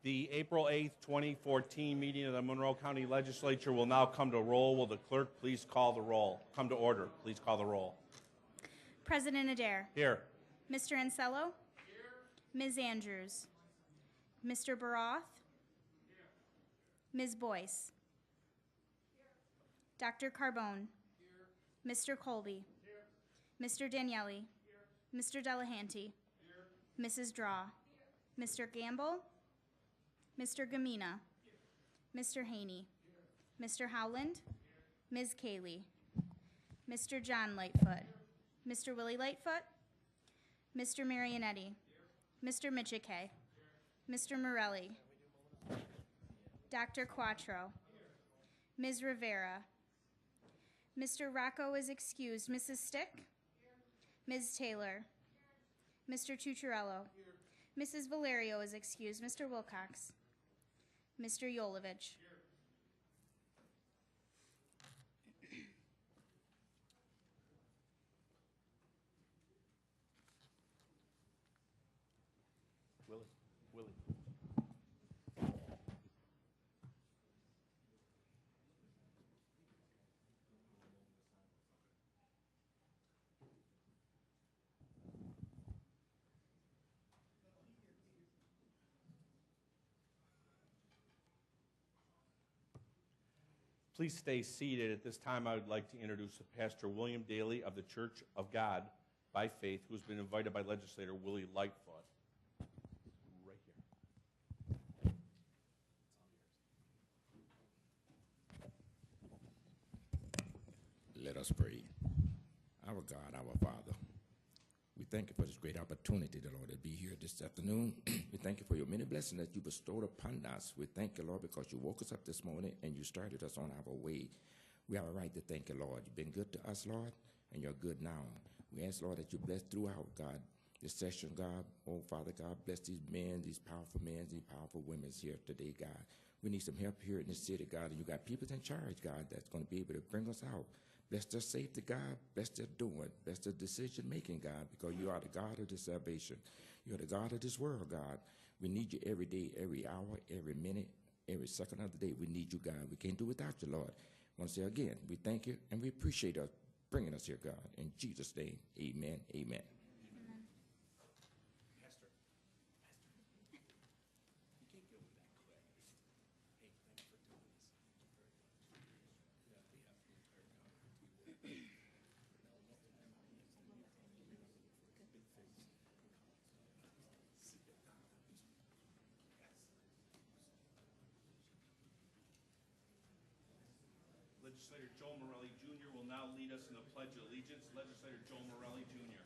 The April 8th, 2014 meeting of the Monroe County Legislature will now come to roll. Will the clerk please call the roll? Come to order. Please call the roll. President Adair. Here. Mr. Ansello. Here. Ms. Andrews. Mr. Baroth. Here. Ms. Boyce. Here. Dr. Carbone. Here. Mr. Colby. Here. Mr. Daniele. Here. Mr. Delahanty. Here. Mrs. Draw. Here. Mr. Gamble. Mr. Gamina. Here. Mr. Haney. Here. Mr. Howland. Here. Ms. Cayley. Mr. John Lightfoot. Here. Mr. Willie Lightfoot. Mr. Marionetti. Here. Mr. Michike. Mr. Morelli. Dr. Quattro. Here. Ms. Rivera. Mr. Rocco is excused. Mrs. Stick. Here. Ms. Taylor. Here. Mr. Tucciarello. Here. Mrs. Valerio is excused. Mr. Wilcox. Mr. Yolovich. Here. Willie. Please stay seated. At this time, I would like to introduce Pastor William Daly of the Church of God by Faith, who has been invited by legislator Willie Lightfoot. Right here. Let us pray. Our God, our Father, we thank you for this great opportunity, the Lord, to be here this afternoon. We thank you for your many blessings that you bestowed upon us. We thank you, Lord, because you woke us up this morning and you started us on our way. We have a right to thank you, Lord. You've been good to us, Lord, and you're good now. We ask, Lord, that you bless throughout, God, this session, God. Oh, Father God, bless these men, these powerful men, these powerful women here today, God. We need some help here in this city, God, and you got people in charge, God, that's going to be able to bring us out. Bless their safety, God. Bless their doing. Bless their decision-making, God, because you are the God of this salvation. You're the God of this world, God. We need you every day, every hour, every minute, every second of the day. We need you, God. We can't do without you, Lord. I want to say again, we thank you, and we appreciate us bringing us here, God. In Jesus' name, amen, amen. Legislator Joe Morelli Jr. will now lead us in the Pledge of Allegiance. Legislator Joe Morelli Jr.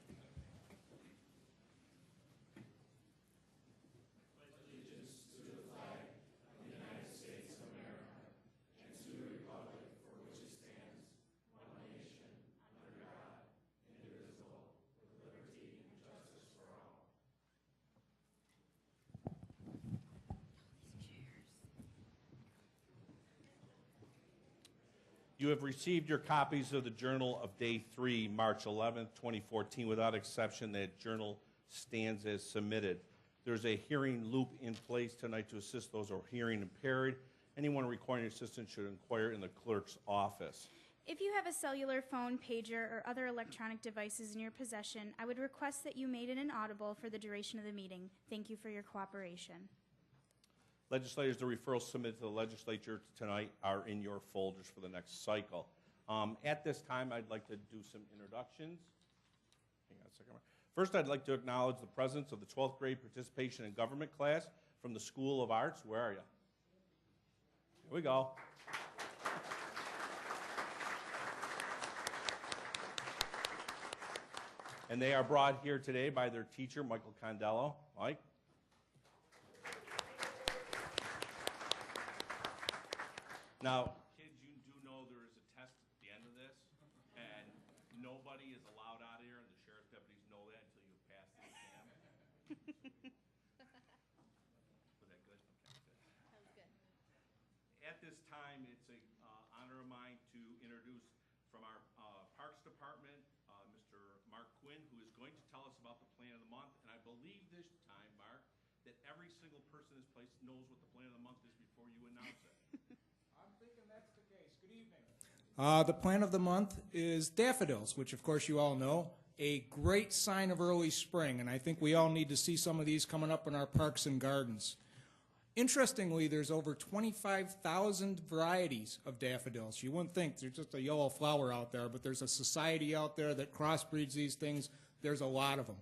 You have received your copies of the Journal of Day 3, March 11th, 2014. Without exception, that journal stands as submitted. There's a hearing loop in place tonight to assist those who are hearing impaired. Anyone requiring assistance should inquire in the clerk's office. If you have a cellular phone, pager, or other electronic devices in your possession, I would request that you made it inaudible for the duration of the meeting. Thank you for your cooperation. Legislators, the referrals submitted to the legislature tonight are in your folders for the next cycle. At this time, I'd like to do some introductions. Hang on a second. First, I'd like to acknowledge the presence of the 12th grade participation in government class from the School of Arts. Where are you? Here we go. And they are brought here today by their teacher, Michael Condello. Mike? Now, kids, you do know there is a test at the end of this, and nobody is allowed out of here, and the sheriff's deputies know that until you pass the exam. Was that good? Okay, good. That was good. At this time, it's an honor of mine to introduce from our Parks Department, Mr. Mark Quinn, who is going to tell us about the plan of the month. And I believe this time, Mark, that every single person in this place knows what The plant of the month is daffodils, which of course you all know, a great sign of early spring, and I think we all need to see some of these coming up in our parks and gardens. Interestingly, there's over 25,000 varieties of daffodils. You wouldn't think there's just a yellow flower out there, but there's a society out there that crossbreeds these things. There's a lot of them.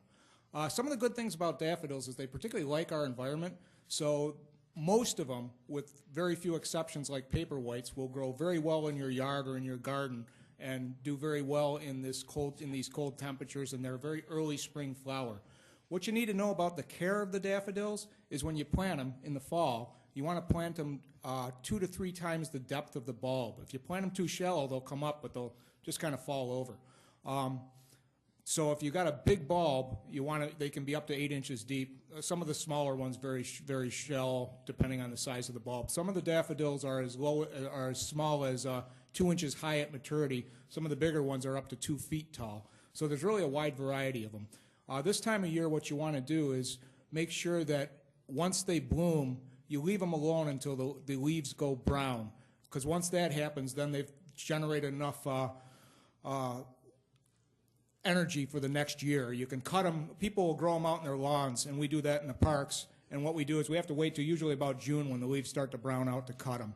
Some of the good things about daffodils is they particularly like our environment, so most of them, with very few exceptions like paperwhites, will grow very well in your yard or in your garden and do very well in these cold temperatures, and they're a very early spring flower. What you need to know about the care of the daffodils is when you plant them in the fall, you want to plant them 2 to 3 times the depth of the bulb. If you plant them too shallow, they'll come up, but they'll just kind of fall over. So if you got a big bulb, they can be up to 8 inches deep. Some of the smaller ones very shallow, depending on the size of the bulb. Some of the daffodils are as small as 2 inches high at maturity. Some of the bigger ones are up to 2 feet tall. So there's really a wide variety of them. This time of year, what you want to do is make sure that once they bloom, you leave them alone until the leaves go brown. Because once that happens, then they've generated enough energy for the next year. You can cut them. People will grow them out in their lawns, and we do that in the parks. And what we do is we have to wait till usually about June when the leaves start to brown out to cut them.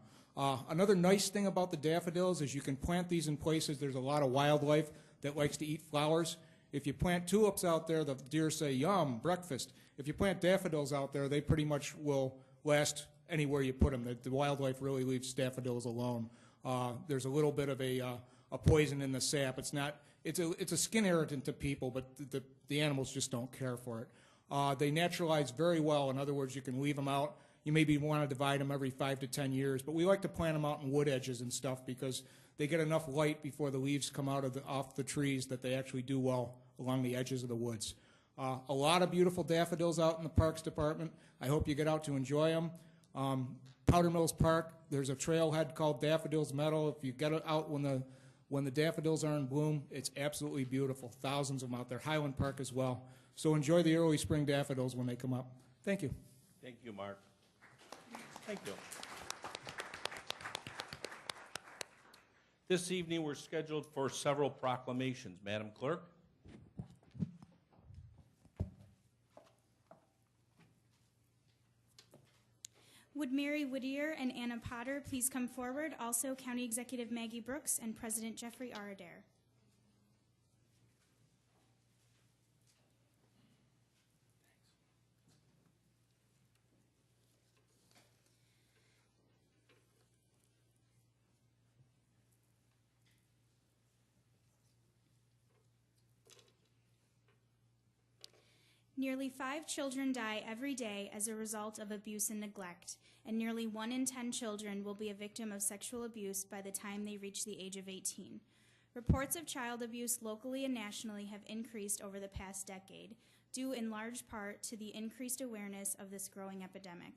Another nice thing about the daffodils is you can plant these in places there's a lot of wildlife that likes to eat flowers. If you plant tulips out there, the deer say, yum, breakfast. If you plant daffodils out there, they pretty much will last anywhere you put them. The wildlife really leaves daffodils alone. There's a little bit of a poison in the sap. It's a skin irritant to people, but the animals just don't care for it. They naturalize very well. In other words, you can leave them out. You maybe want to divide them every 5 to 10 years, but we like to plant them out in wood edges and stuff because they get enough light before the leaves come out off the trees that they actually do well along the edges of the woods. A lot of beautiful daffodils out in the Parks Department. I hope you get out to enjoy them. Powder Mills Park, there's a trailhead called Daffodils Meadow. If you get out when the daffodils are in bloom, it's absolutely beautiful. Thousands of them out there. Highland Park as well. So enjoy the early spring daffodils when they come up. Thank you. Thank you, Mark. Thank you. This evening, we're scheduled for several proclamations. Madam Clerk. Would Mary Whittier and Anna Potter please come forward? Also, County Executive Maggie Brooks and President Jeffrey R. Adair. Nearly 5 children die every day as a result of abuse and neglect, and nearly 1 in 10 children will be a victim of sexual abuse by the time they reach the age of 18. Reports of child abuse locally and nationally have increased over the past decade, due in large part to the increased awareness of this growing epidemic.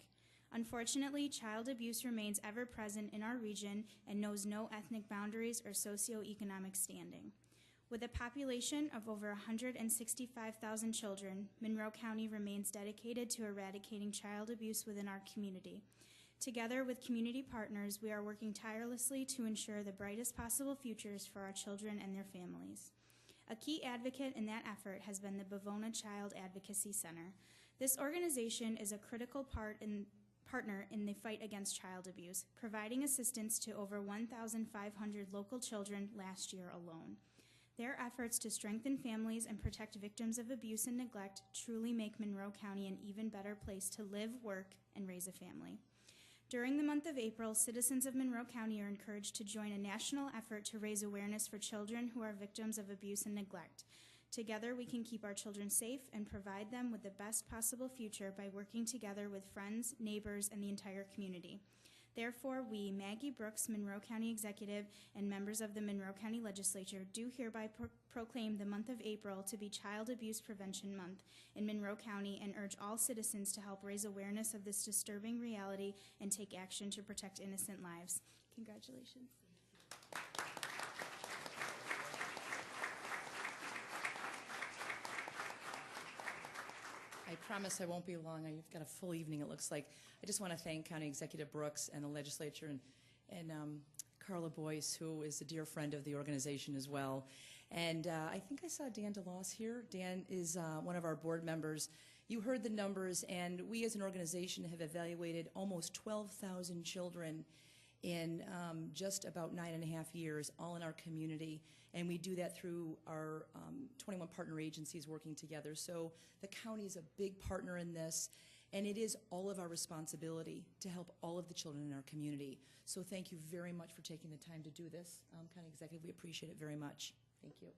Unfortunately, child abuse remains ever present in our region and knows no ethnic boundaries or socioeconomic standing. With a population of over 165,000 children, Monroe County remains dedicated to eradicating child abuse within our community. Together with community partners, we are working tirelessly to ensure the brightest possible futures for our children and their families. A key advocate in that effort has been the Bavona Child Advocacy Center. This organization is a critical partner in the fight against child abuse, providing assistance to over 1,500 local children last year alone. Their efforts to strengthen families and protect victims of abuse and neglect truly make Monroe County an even better place to live, work, and raise a family. During the month of April, citizens of Monroe County are encouraged to join a national effort to raise awareness for children who are victims of abuse and neglect. Together, we can keep our children safe and provide them with the best possible future by working together with friends, neighbors, and the entire community. Therefore, we, Maggie Brooks, Monroe County Executive, and members of the Monroe County Legislature do hereby proclaim the month of April to be Child Abuse Prevention Month in Monroe County and urge all citizens to help raise awareness of this disturbing reality and take action to protect innocent lives. Congratulations. I promise I won't be long. You've got a full evening, it looks like. I just want to thank County Executive Brooks and the Legislature and Carla Boyce, who is a dear friend of the organization as well. And I think I saw Dan DeLoss here. Dan is one of our board members. You heard the numbers, and we as an organization have evaluated almost 12,000 children in just about 9.5 years, all in our community. And we do that through our 21 partner agencies working together. So the county is a big partner in this, and it is all of our responsibility to help all of the children in our community. So thank you very much for taking the time to do this. County Executive, we appreciate it very much. Thank you.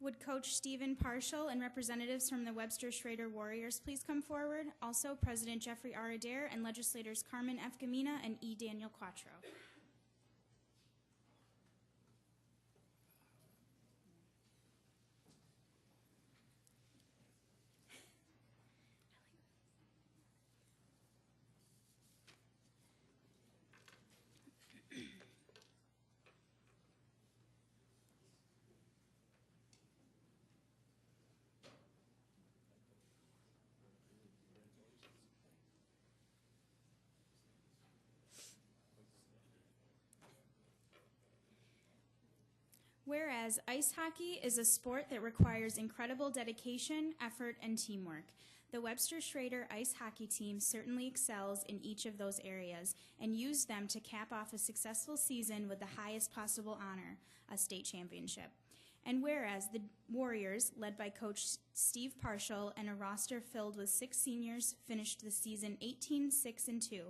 Would Coach Stephen Parshall and representatives from the Webster Schrader Warriors please come forward? Also, President Jeffrey R. Adair and legislators Carmen F. Gamina and E. Daniel Quattro. Whereas ice hockey is a sport that requires incredible dedication, effort, and teamwork. The Webster Schrader ice hockey team certainly excels in each of those areas and used them to cap off a successful season with the highest possible honor, a state championship. And whereas the Warriors, led by Coach Steve Parshall and a roster filled with 6 seniors, finished the season 18-6-2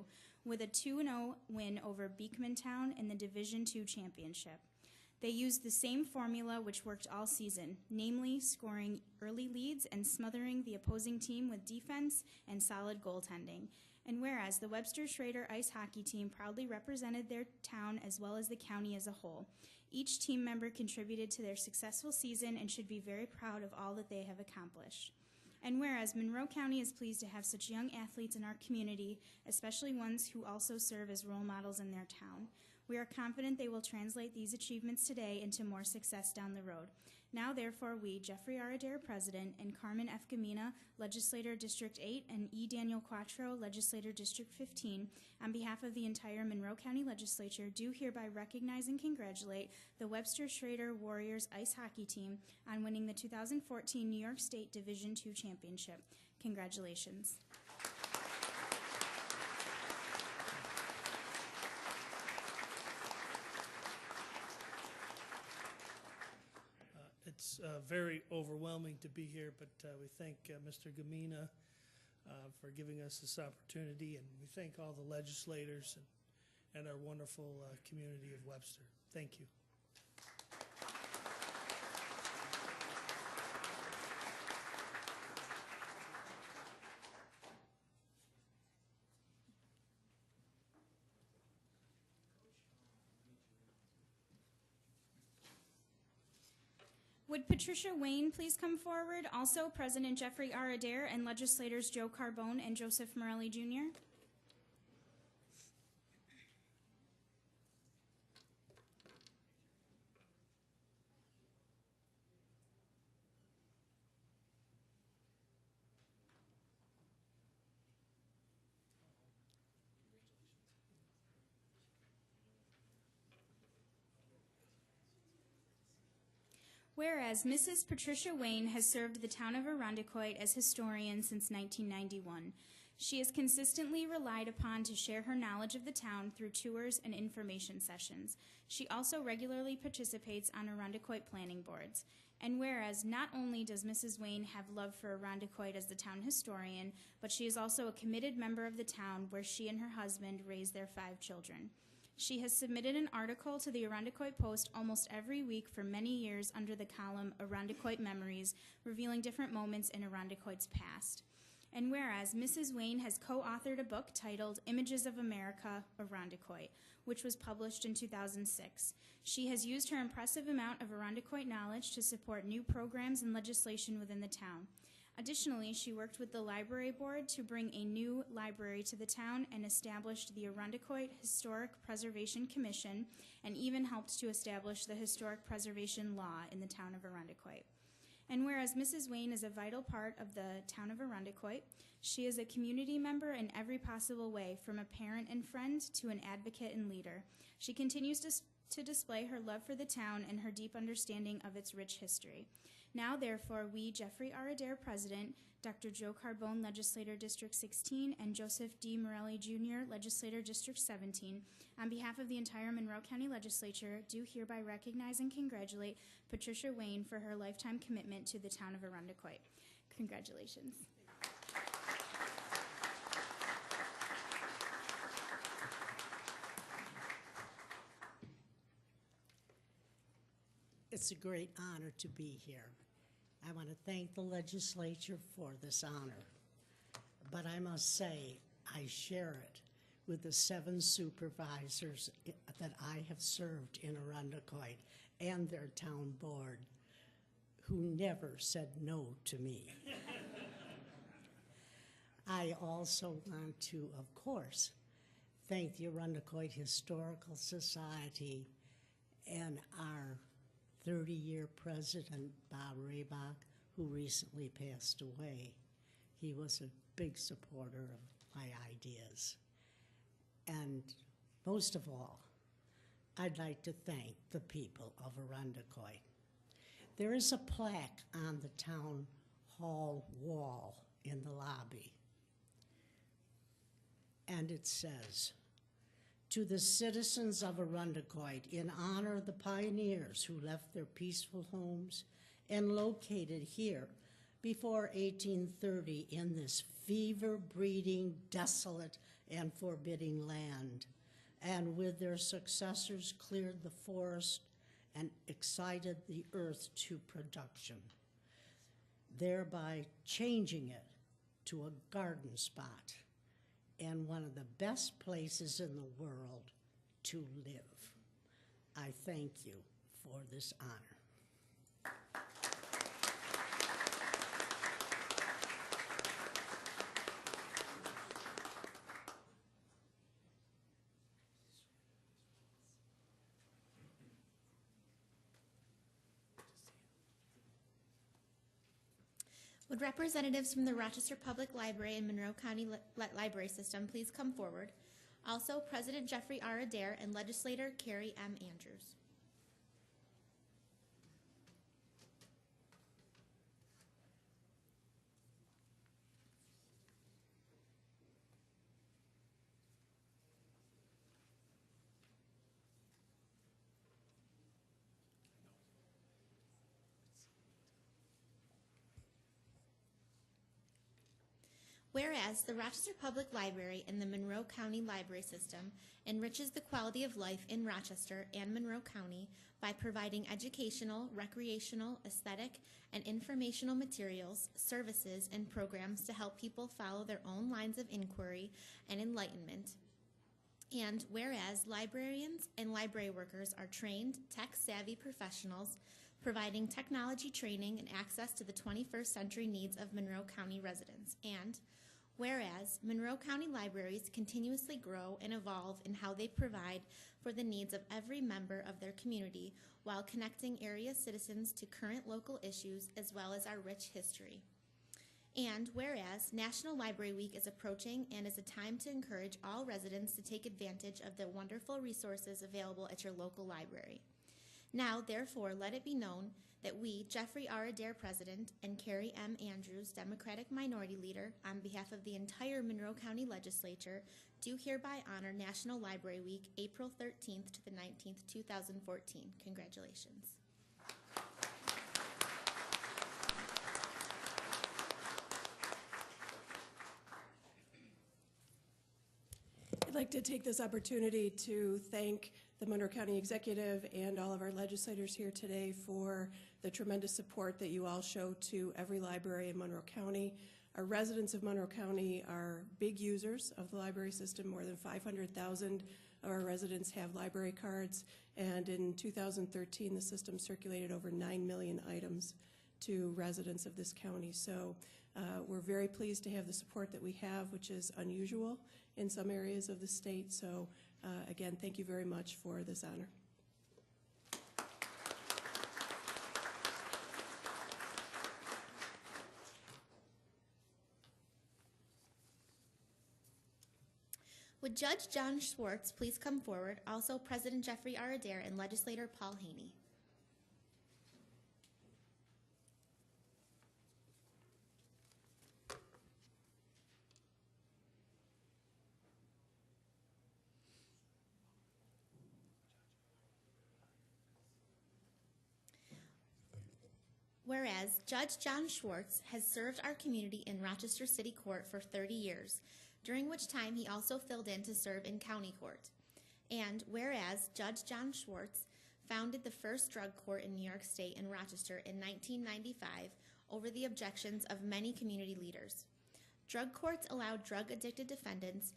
with a 2-0 win over Beekmantown in the Division II championship. They used the same formula which worked all season, namely scoring early leads and smothering the opposing team with defense and solid goaltending. And whereas the Webster Schrader ice hockey team proudly represented their town as well as the county as a whole, each team member contributed to their successful season and should be very proud of all that they have accomplished. And whereas Monroe County is pleased to have such young athletes in our community, especially ones who also serve as role models in their town, we are confident they will translate these achievements today into more success down the road. Now, therefore, we, Jeffrey R. Adair, President, and Carmen F. Gamina, Legislator District 8, and E. Daniel Quattro, Legislator District 15, on behalf of the entire Monroe County Legislature, do hereby recognize and congratulate the Webster Schrader Warriors ice hockey team on winning the 2014 New York State Division II Championship. Congratulations. It's very overwhelming to be here, but we thank Mr. Gamina for giving us this opportunity, and we thank all the legislators and our wonderful community of Webster. Thank you. Would Patricia Wayne please come forward? Also, President Jeffrey R. Adair and legislators Joe Carbone and Joseph Morelli, Jr. Whereas Mrs. Patricia Wayne has served the town of Irondequoit as historian since 1991. She is consistently relied upon to share her knowledge of the town through tours and information sessions. She also regularly participates on Irondequoit planning boards. And whereas not only does Mrs. Wayne have love for Irondequoit as the town historian, but she is also a committed member of the town where she and her husband raised their 5 children. She has submitted an article to the Irondequoit Post almost every week for many years under the column Irondequoit Memories, revealing different moments in Irondequoit's past. And whereas Mrs. Wayne has co-authored a book titled Images of America, Irondequoit, which was published in 2006. She has used her impressive amount of Irondequoit knowledge to support new programs and legislation within the town. Additionally, she worked with the library board to bring a new library to the town and established the Irondequoit Historic Preservation Commission and even helped to establish the historic preservation law in the town of Irondequoit. And whereas Mrs. Wayne is a vital part of the town of Arundecoit, she is a community member in every possible way, from a parent and friend to an advocate and leader. She continues to display her love for the town and her deep understanding of its rich history. Now, therefore, we, Jeffrey R. Adair, President, Dr. Joe Carbone, Legislator District 16, and Joseph D. Morelli, Jr., Legislator District 17, on behalf of the entire Monroe County Legislature, do hereby recognize and congratulate Patricia Wayne for her lifetime commitment to the town of Arundecoit. Congratulations. It's a great honor to be here. I want to thank the legislature for this honor, but I must say I share it with the 7 supervisors that I have served in Arundecoit and their town board, who never said no to me. I also want to, of course, thank the Arundecoit Historical Society and our 30-year president, Bob Raybach, who recently passed away. He was a big supporter of my ideas. And most of all, I'd like to thank the people of Arundecoit. There is a plaque on the town hall wall in the lobby, and it says, "To the citizens of Arundecoit, in honor of the pioneers who left their peaceful homes and located here before 1830 in this fever-breeding, desolate, and forbidding land, and with their successors cleared the forest and excited the earth to production, thereby changing it to a garden spot and one of the best places in the world to live. I thank you for this honor." Would representatives from the Rochester Public Library and Monroe County Library System please come forward? Also, President Jeffrey R. Adair and Legislator Carrie M. Andrews. Whereas the Rochester Public Library and the Monroe County Library System enriches the quality of life in Rochester and Monroe County by providing educational, recreational, aesthetic, and informational materials, services, and programs to help people follow their own lines of inquiry and enlightenment. And whereas librarians and library workers are trained, tech-savvy professionals providing technology training and access to the 21st century needs of Monroe County residents. And whereas Monroe County libraries continuously grow and evolve in how they provide for the needs of every member of their community while connecting area citizens to current local issues as well as our rich history. And whereas National Library Week is approaching and is a time to encourage all residents to take advantage of the wonderful resources available at your local library. Now, therefore, let it be known that we, Jeffrey R. Adair, President, and Carrie M. Andrews, Democratic Minority Leader, on behalf of the entire Monroe County Legislature, do hereby honor National Library Week, April 13th to the 19th, 2014. Congratulations. I'd like to take this opportunity to thank the Monroe County Executive and all of our legislators here today for the tremendous support that you all show to every library in Monroe County. Our residents of Monroe County are big users of the library system. More than 500,000 of our residents have library cards, and in 2013 the system circulated over 9 million items to residents of this county. So we're very pleased to have the support that we have, which is unusual in some areas of the state. So again, thank you very much for this honor. Would Judge John Schwartz please come forward, also President Jeffrey R. Adair and Legislator Paul Haney. Whereas Judge John Schwartz has served our community in Rochester City Court for 30 years, during which time he also filled in to serve in county court. And whereas Judge John Schwartz founded the first drug court in New York State in Rochester in 1995 over the objections of many community leaders. Drug courts allow drug-addicted defendants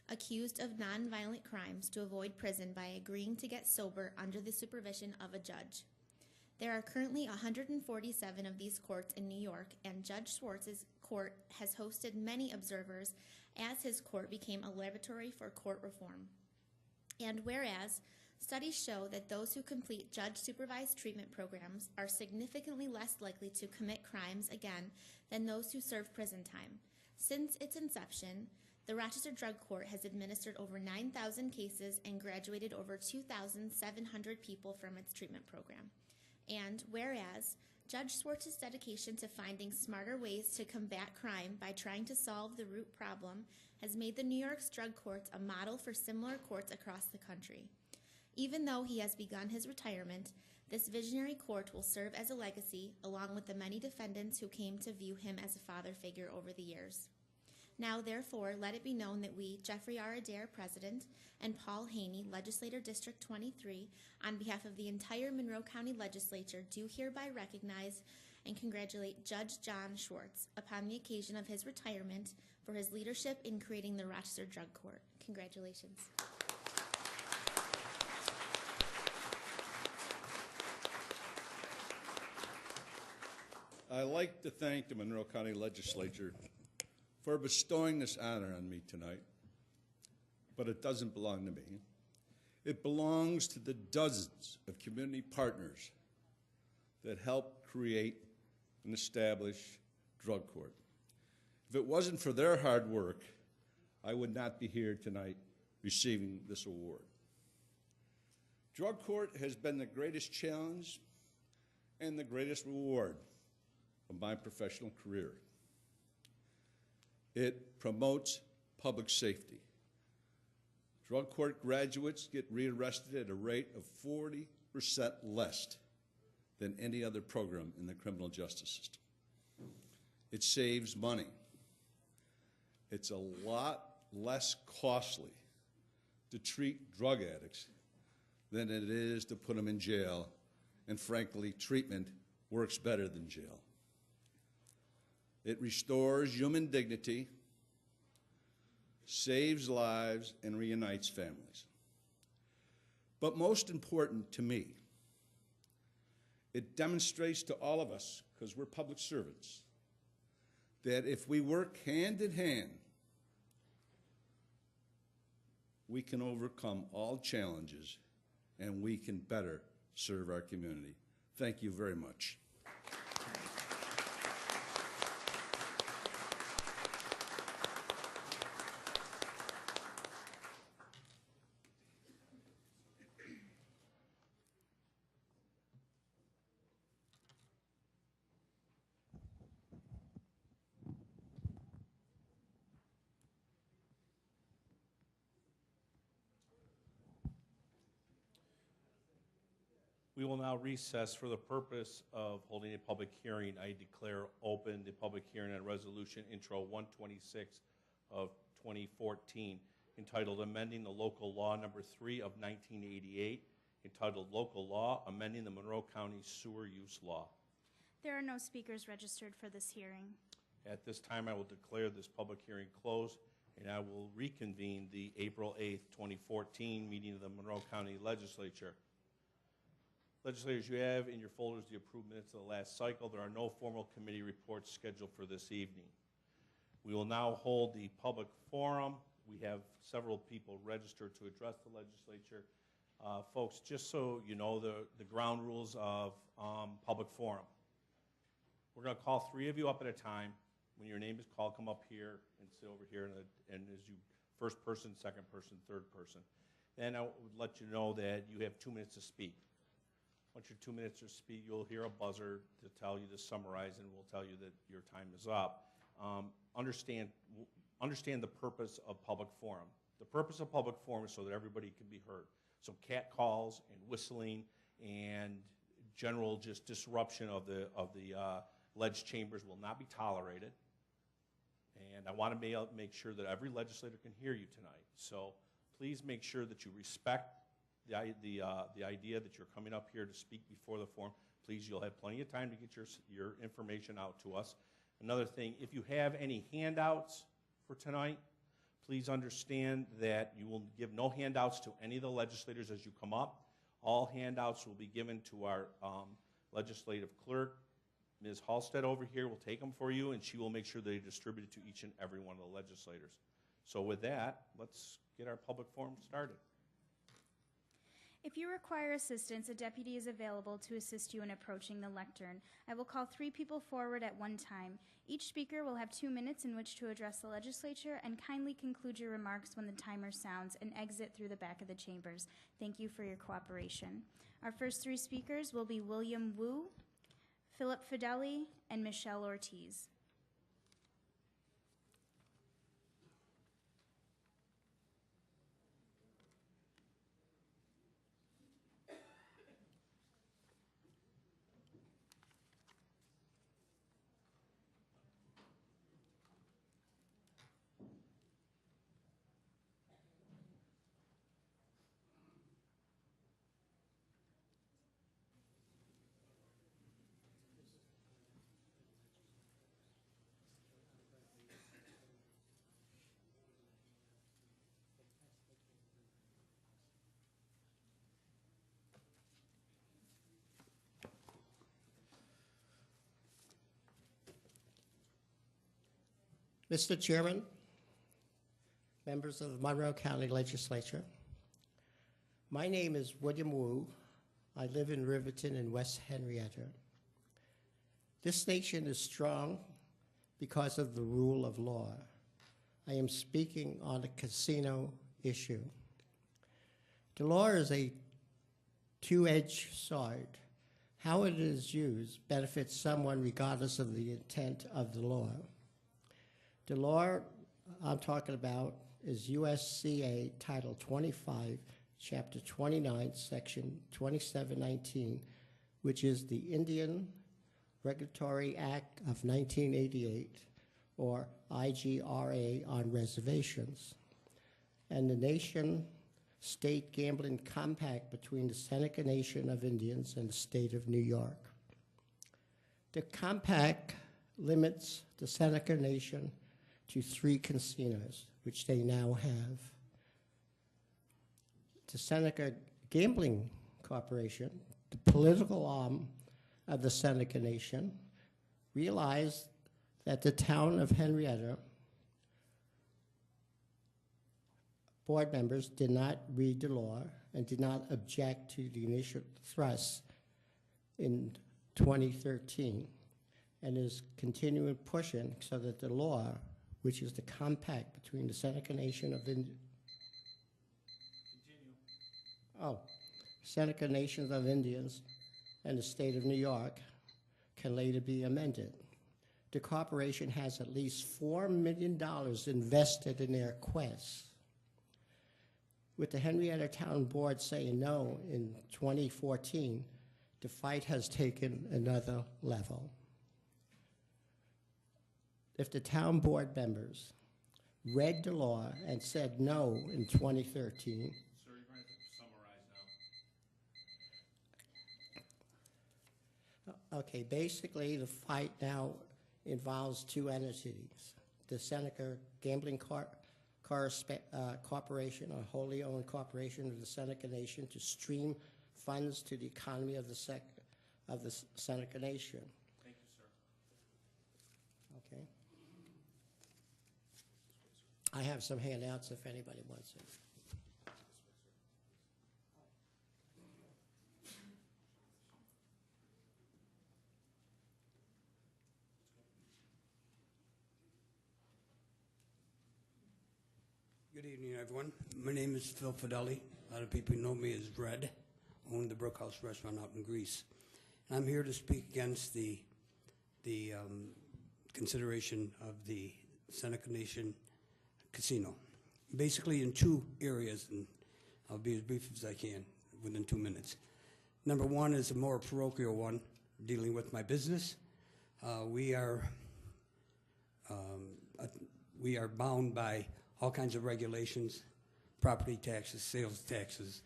accused of nonviolent crimes to avoid prison by agreeing to get sober under the supervision of a judge. There are currently 147 of these courts in New York, and Judge Schwartz's court has hosted many observers as his court became a laboratory for court reform. And whereas studies show that those who complete judge-supervised treatment programs are significantly less likely to commit crimes again than those who serve prison time. Since its inception, the Rochester Drug Court has administered over 9,000 cases and graduated over 2,700 people from its treatment program. And whereas Judge Schwartz's dedication to finding smarter ways to combat crime by trying to solve the root problem has made the New York's drug courts a model for similar courts across the country. Even though he has begun his retirement, this visionary court will serve as a legacy along with the many defendants who came to view him as a father figure over the years. Now, therefore, let it be known that we, Jeffrey R. Adair, President, and Paul Haney, Legislator District 23, on behalf of the entire Monroe County Legislature, do hereby recognize and congratulate Judge John Schwartz upon the occasion of his retirement for his leadership in creating the Rochester Drug Court. Congratulations. I'd like to thank the Monroe County Legislature for bestowing this honor on me tonight, but it doesn't belong to me. It belongs to the dozens of community partners that helped create and establish drug court. If it wasn't for their hard work, I would not be here tonight receiving this award. Drug court has been the greatest challenge and the greatest reward of my professional career. It promotes public safety. Drug court graduates get rearrested at a rate of 40% less than any other program in the criminal justice system. It saves money. It's a lot less costly to treat drug addicts than it is to put them in jail, and frankly, treatment works better than jail. It restores human dignity, saves lives, and reunites families. But most important to me, it demonstrates to all of us, because we're public servants, that if we work hand in hand, we can overcome all challenges and we can better serve our community. Thank you very much. We will now recess for the purpose of holding a public hearing. I declare open the public hearing on Resolution Intro 126 of 2014, entitled Amending the Local Law Number 3 of 1988, entitled Local Law Amending the Monroe County Sewer Use Law. There are no speakers registered for this hearing. At this time, I will declare this public hearing closed, and I will reconvene the April 8th, 2014 meeting of the Monroe County Legislature. Legislators, you have in your folders the approved minutes of the last cycle. There are no formal committee reports scheduled for this evening. We will now hold the public forum. We have several people registered to address the legislature. Folks, just so you know the ground rules of public forum. We're going to call 3 of you up at a time. When your name is called, come up here and sit over here. And as you first person, second person, third person. Then I would let you know that you have 2 minutes to speak. Once your 2 minutes to speak, you'll hear a buzzer to tell you to summarize, and we'll tell you that your time is up. Understand the purpose of public forum. The purpose of public forum is so that everybody can be heard. So cat calls and whistling and general just disruption of the ledge chambers will not be tolerated. And I want to make sure that every legislator can hear you tonight. So please make sure that you respect the idea that you're coming up here to speak before the forum. Please, you'll have plenty of time to get your information out to us. Another thing, if you have any handouts for tonight, please understand that you will give no handouts to any of the legislators as you come up. All handouts will be given to our legislative clerk. Ms. Halstead over here will take them for you, and she will make sure they're distributed to each and every one of the legislators. So with that, let's get our public forum started. If you require assistance, a deputy is available to assist you in approaching the lectern. I will call 3 people forward at one time. Each speaker will have 2 minutes in which to address the legislature, and kindly conclude your remarks when the timer sounds and exit through the back of the chambers. Thank you for your cooperation. Our first 3 speakers will be William Wu, Philip Fideli, and Michelle Ortiz. Mr. Chairman, members of the Monroe County Legislature, my name is William Wu. I live in Riverton in West Henrietta. This nation is strong because of the rule of law. I am speaking on the casino issue. The law is a two-edged sword. How it is used benefits someone regardless of the intent of the law. The law I'm talking about is USCA Title 25, Chapter 29, Section 2719, which is the Indian Regulatory Act of 1988, or IGRA on reservations, and the nation-state gambling compact between the Seneca Nation of Indians and the state of New York. The compact limits the Seneca Nation to 3 casinos, which they now have. The Seneca Gambling Corporation, the political arm of the Seneca Nation, realized that the town of Henrietta board members did not read the law and did not object to the initial thrust in 2013, and is continuing pushing so that the law, which is the compact between the Seneca Nation of Seneca Nations of Indians and the state of New York, can later be amended. The corporation has at least $4 million invested in their quest. With the Henrietta Town Board saying no in 2014, the fight has taken another level. If the town board members read the law and said no in 2013. Sir, you're going to have to summarize now. Okay, basically the fight now involves 2 entities. The Seneca Gambling Corporation, a wholly owned corporation of the Seneca Nation, to stream funds to the economy of the Seneca Nation. Thank you, sir. Okay. I have some handouts if anybody wants it. Good evening, everyone. My name is Phil Fideli. A lot of people know me as Red. I own the Brookhouse restaurant out in Greece. And I'm here to speak against the consideration of the Seneca Nation Casino. Basically in two areas, and I'll be as brief as I can within 2 minutes. Number one is a more parochial one, dealing with my business. We are bound by all kinds of regulations, property taxes, sales taxes,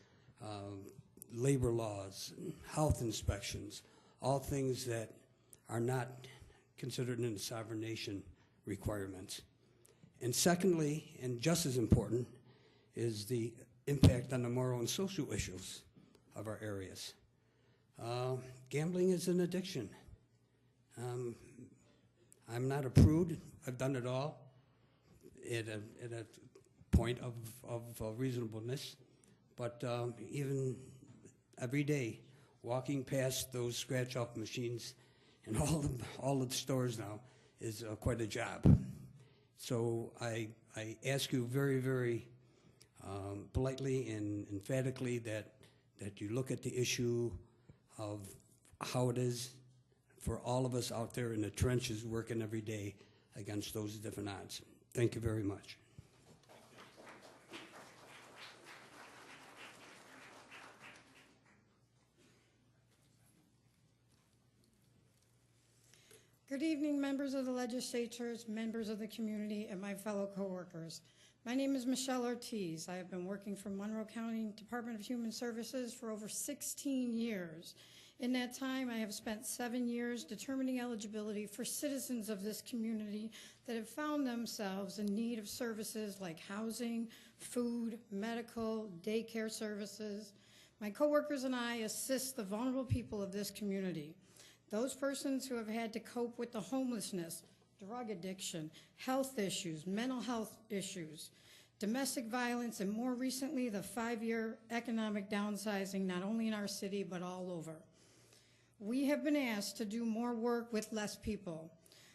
labor laws, health inspections, all things that are not considered in the sovereign nation requirements. And secondly, and just as important, is the impact on the moral and social issues of our areas. Gambling is an addiction. I'm not a prude. I've done it all at a point of reasonableness. But even every day, walking past those scratch-off machines in all of the stores now is quite a job. So I ask you very, very politely and emphatically that you look at the issue of how it is for all of us out there in the trenches working every day against those different odds. Thank you very much. Good evening, members of the legislatures, members of the community, and my fellow coworkers. My name is Michelle Ortiz. I have been working for Monroe County Department of Human Services for over 16 years. In that time, I have spent 7 years determining eligibility for citizens of this community that have found themselves in need of services like housing, food, medical, daycare services. My coworkers and I assist the vulnerable people of this community. Those persons who have had to cope with the homelessness, drug addiction, health issues, mental health issues, domestic violence, and more recently, the 5-year economic downsizing, not only in our city, but all over. We have been asked to do more work with less people.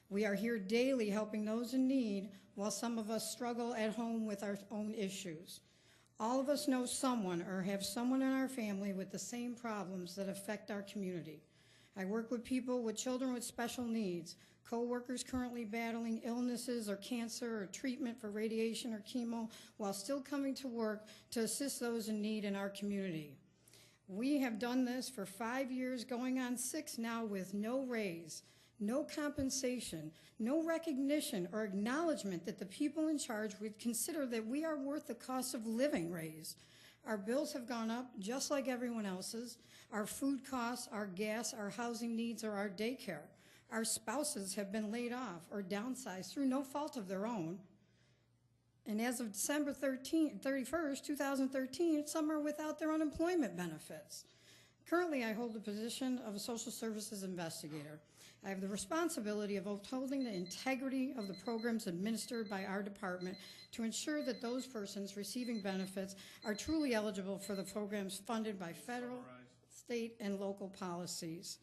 We are here daily helping those in need, while some of us struggle at home with our own issues. All of us know someone or have someone in our family with the same problems that affect our community. I work with people with children with special needs, co-workers currently battling illnesses or cancer or treatment for radiation or chemo while still coming to work to assist those in need in our community. We have done this for 5 years, going on 6 now, with no raise, no compensation, no recognition or acknowledgement that the people in charge would consider that we are worth the cost of living raise. Our bills have gone up just like everyone else's. Our food costs, our gas, our housing needs, or our daycare. Our spouses have been laid off or downsized through no fault of their own. And as of December 31st, 2013, some are without their unemployment benefits. Currently, I hold the position of a social services investigator. I have the responsibility of upholding the integrity of the programs administered by our department to ensure that those persons receiving benefits are truly eligible for the programs funded by federal, state, and local policies.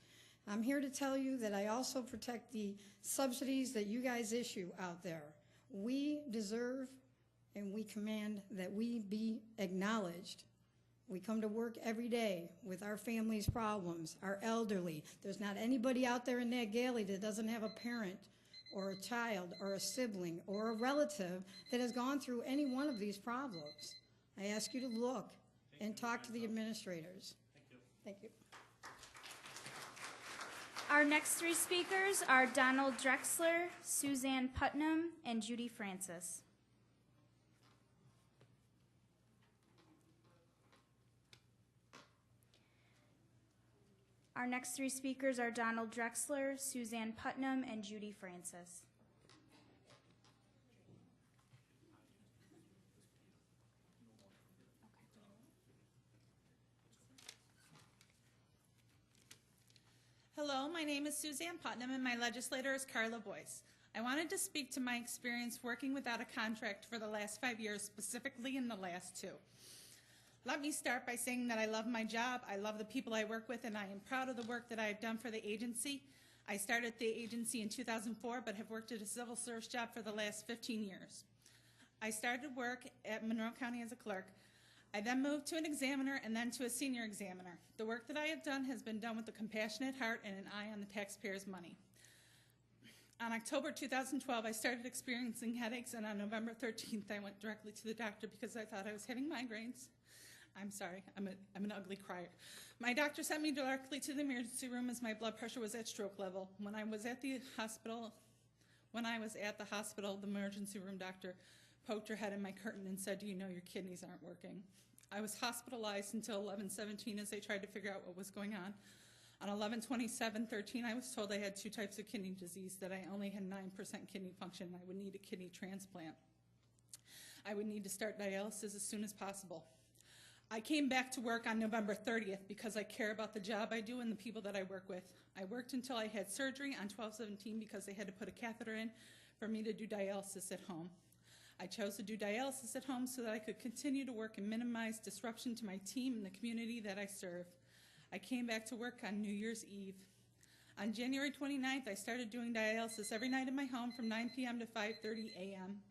I'm here to tell you that I also protect the subsidies that you guys issue out there. We deserve and we command that we be acknowledged. We come to work every day with our family's problems, our elderly. There's not anybody out there in that galley that doesn't have a parent or a child or a sibling or a relative that has gone through any one of these problems. I ask you to look and talk to the administrators. Thank you. Our next 3 speakers are Donald Drexler, Suzanne Putnam, and Judy Francis. Our next 3 speakers are Donald Drexler, Suzanne Putnam, and Judy Francis. Hello, my name is Suzanne Putnam and my legislator is Carla Boyce. I wanted to speak to my experience working without a contract for the last 5 years, specifically in the last 2. Let me start by saying that I love my job, I love the people I work with, and I am proud of the work that I have done for the agency. I started the agency in 2004, but have worked at a civil service job for the last 15 years. I started work at Monroe County as a clerk. I then moved to an examiner and then to a senior examiner. The work that I have done has been done with a compassionate heart and an eye on the taxpayers' money. On October 2012, I started experiencing headaches, and on November 13th, I went directly to the doctor because I thought I was having migraines. I'm sorry, I'm an ugly crier. My doctor sent me directly to the emergency room as my blood pressure was at stroke level. When I was at the hospital, the emergency room doctor poked her head in my curtain and said, "Do you know your kidneys aren't working?" I was hospitalized until 11/17 as they tried to figure out what was going on. On 11/27/13, I was told I had 2 types of kidney disease, that I only had 9% kidney function, and I would need a kidney transplant. I would need to start dialysis as soon as possible. I came back to work on November 30th because I care about the job I do and the people that I work with. I worked until I had surgery on 12/17 because they had to put a catheter in for me to do dialysis at home. I chose to do dialysis at home so that I could continue to work and minimize disruption to my team and the community that I serve. I came back to work on New Year's Eve. On January 29th, I started doing dialysis every night in my home from 9 p.m. to 5:30 a.m.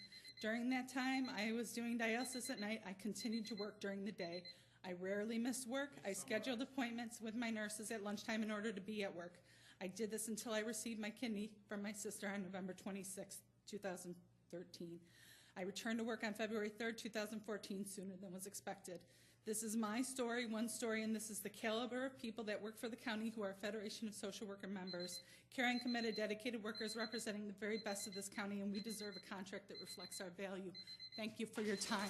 During that time, I was doing dialysis at night. I continued to work during the day. I rarely missed work. I scheduled appointments with my nurses at lunchtime in order to be at work. I did this until I received my kidney from my sister on November 26, 2013. I returned to work on February 3rd, 2014, sooner than was expected. This is my story, one story, and this is the caliber of people that work for the county who are Federation of Social Worker members, caring, committed, dedicated workers representing the very best of this county, and we deserve a contract that reflects our value. Thank you for your time.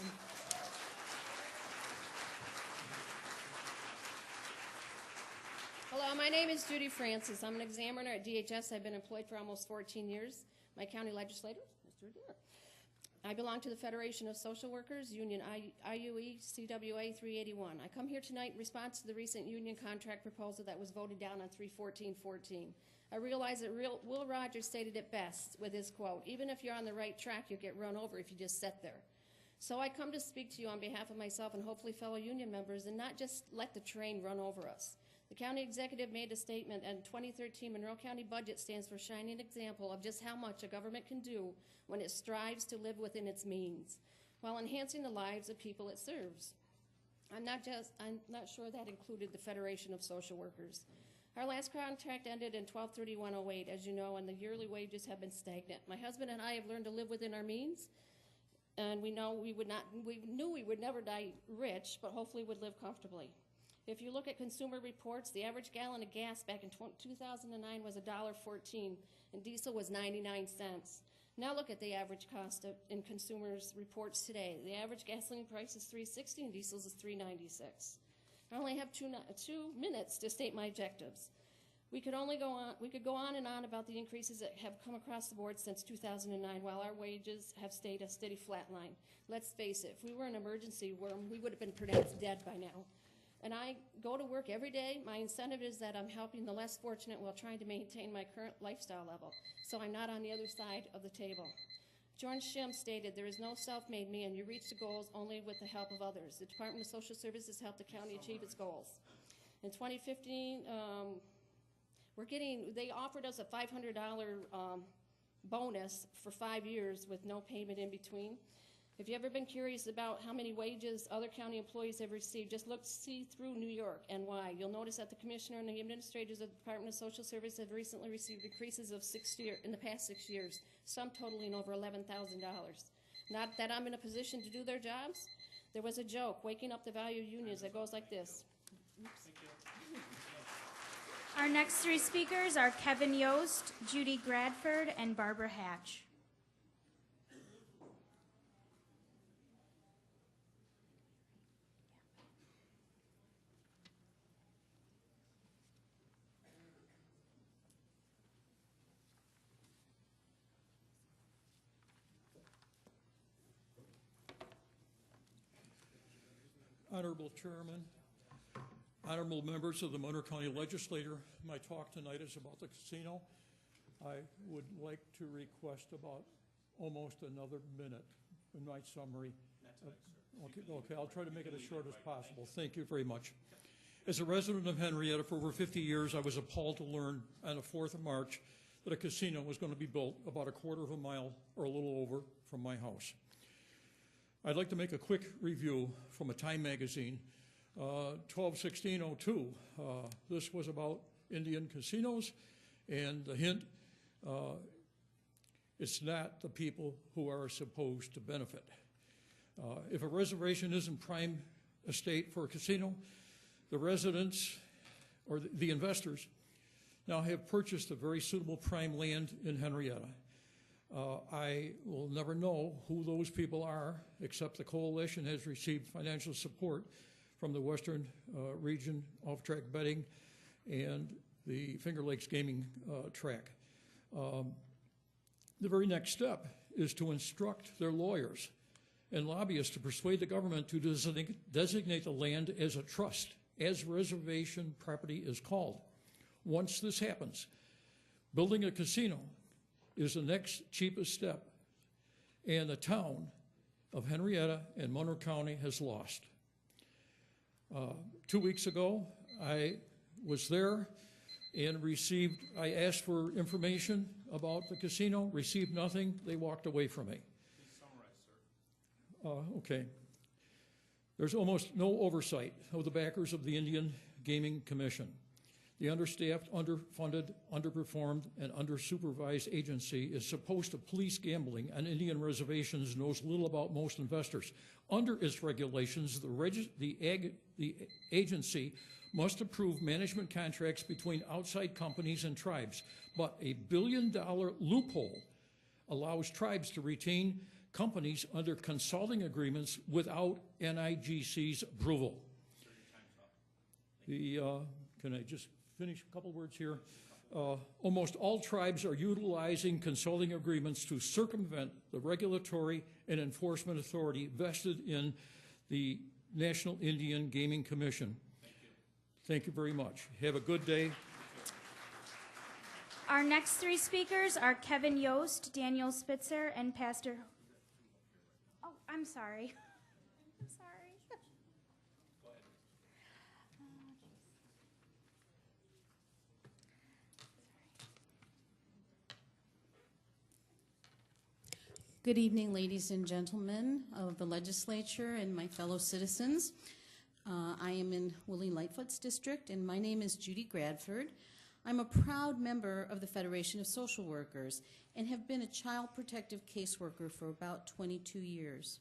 Hello, my name is Judy Francis. I'm an examiner at DHS. I've been employed for almost 14 years. My county legislator, Mr. Adair. I belong to the Federation of Social Workers, Union IUE CWA 381. I come here tonight in response to the recent union contract proposal that was voted down on 3/14/14. I realize that Will Rogers stated it best with his quote, "Even if you're on the right track, you'll get run over if you just sit there." So I come to speak to you on behalf of myself and hopefully fellow union members and not just let the train run over us. The county executive made a statement, and 2013 Monroe County budget stands for a shining example of just how much a government can do when it strives to live within its means, while enhancing the lives of people it serves. I'm not sure that included the Federation of Social Workers. Our last contract ended in 12/31/08, as you know, and the yearly wages have been stagnant. My husband and I have learned to live within our means, and we knew we would never die rich, but hopefully would live comfortably. If you look at consumer reports, the average gallon of gas back in 2009 was $1.14, and diesel was 99 cents. Now look at the average cost in consumers' reports today. The average gasoline price is $3.60 and diesel is $3.96. I only have 2 minutes to state my objectives. We could go on and on about the increases that have come across the board since 2009, while our wages have stayed a steady flat line. Let's face it, if we were an emergency room, we would have been pronounced dead by now. And I go to work every day. My incentive is that I'm helping the less fortunate while trying to maintain my current lifestyle level, so I'm not on the other side of the table. Jordan Shim stated, "There is no self-made man. You reach the goals only with the help of others." The Department of Social Services helped the county achieve its goals. In 2015, they offered us a $500 bonus for 5 years with no payment in between. If you've ever been curious about how many wages other county employees have received, just see through New York and why. You'll notice that the commissioner and the administrators of the Department of Social Service have recently received increases of in the past 6 years, some totaling over $11,000. Not that I'm in a position to do their jobs. There was a joke, waking up the value of unions, that goes like this. Our next 3 speakers are Kevin Yost, Judy Gradford, and Barbara Hatch. Honorable Chairman, honorable members of the Monroe County Legislature, my talk tonight is about the casino. I would like to request about almost another minute in my summary. Okay, I'll try to make it as short as possible. Thank you very much. As a resident of Henrietta for over 50 years, I was appalled to learn on the 4th of March that a casino was going to be built about a quarter of a mile or a little over from my house. I'd like to make a quick review from a Time magazine. 12/16/02. This was about Indian casinos, and the hint, it's not the people who are supposed to benefit. If a reservation isn't prime estate for a casino, the residents or the investors now have purchased a very suitable prime land in Henrietta. I will never know who those people are, except the coalition has received financial support from the Western Region Off-Track Betting and the Finger Lakes Gaming Track. The very next step is to instruct their lawyers and lobbyists to persuade the government to designate the land as a trust, as reservation property is called. Once this happens, building a casino is the next cheapest step, and the town of Henrietta and Monroe County has lost. 2 weeks ago, I was there and I asked for information about the casino, received nothing, they walked away from me. Please summarize, sir. Okay. There's almost no oversight of the backers of the Indian Gaming Commission. The understaffed, underfunded, underperformed, and undersupervised agency is supposed to police gambling on Indian reservations, knows little about most investors. Under its regulations, the agency must approve management contracts between outside companies and tribes, but a billion-dollar loophole allows tribes to retain companies under consulting agreements without NIGC's approval. Can I just finish a couple words here? Almost all tribes are utilizing consulting agreements to circumvent the regulatory and enforcement authority vested in the National Indian Gaming Commission. Thank you very much. Have a good day. Our next three speakers are Kevin Yost, Daniel Spitzer, and Pastor... Oh, I'm sorry. I'm sorry. Good evening, ladies and gentlemen of the legislature and my fellow citizens. I am in Willie Lightfoot's district, and my name is Judy Gradford. I'm a proud member of the Federation of Social Workers and have been a child protective caseworker for about 22 years.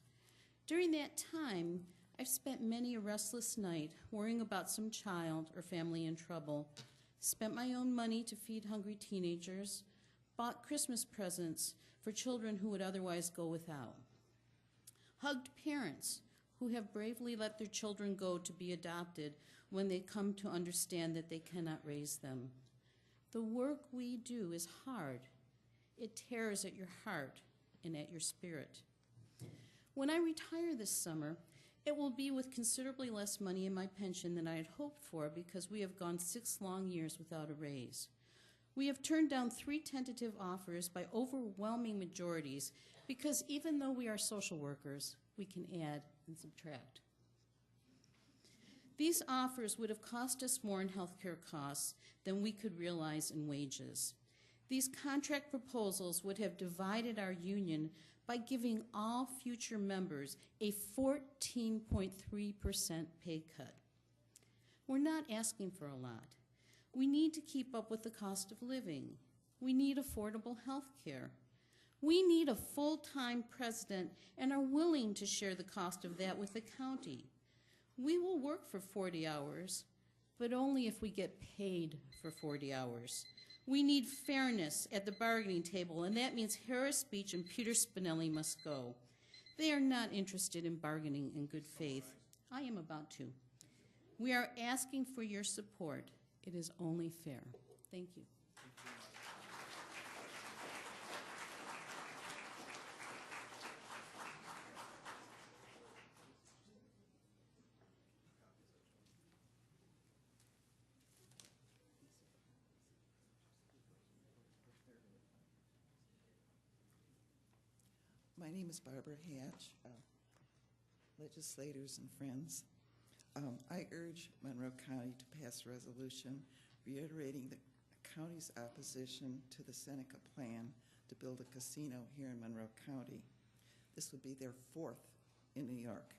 During that time, I've spent many a restless night worrying about some child or family in trouble, spent my own money to feed hungry teenagers, bought Christmas presents for children who would otherwise go without, hugged parents who have bravely let their children go to be adopted when they come to understand that they cannot raise them. The work we do is hard. It tears at your heart and at your spirit. When I retire this summer, it will be with considerably less money in my pension than I had hoped for because we have gone 6 long years without a raise. We have turned down 3 tentative offers by overwhelming majorities because even though we are social workers, we can add and subtract. These offers would have cost us more in healthcare costs than we could realize in wages. These contract proposals would have divided our union by giving all future members a 14.3% pay cut. We're not asking for a lot. We need to keep up with the cost of living. We need affordable health care. We need a full-time president and are willing to share the cost of that with the county. We will work for 40 hours, but only if we get paid for 40 hours. We need fairness at the bargaining table, and that means Harris Beach and Peter Spinelli must go. They are not interested in bargaining in good faith. I am about to. We are asking for your support. It is only fair. Thank you. My name is Barbara Hatch, legislators and friends. I urge Monroe County to pass a resolution reiterating the county's opposition to the Seneca plan to build a casino here in Monroe County. This would be their 4th in New York,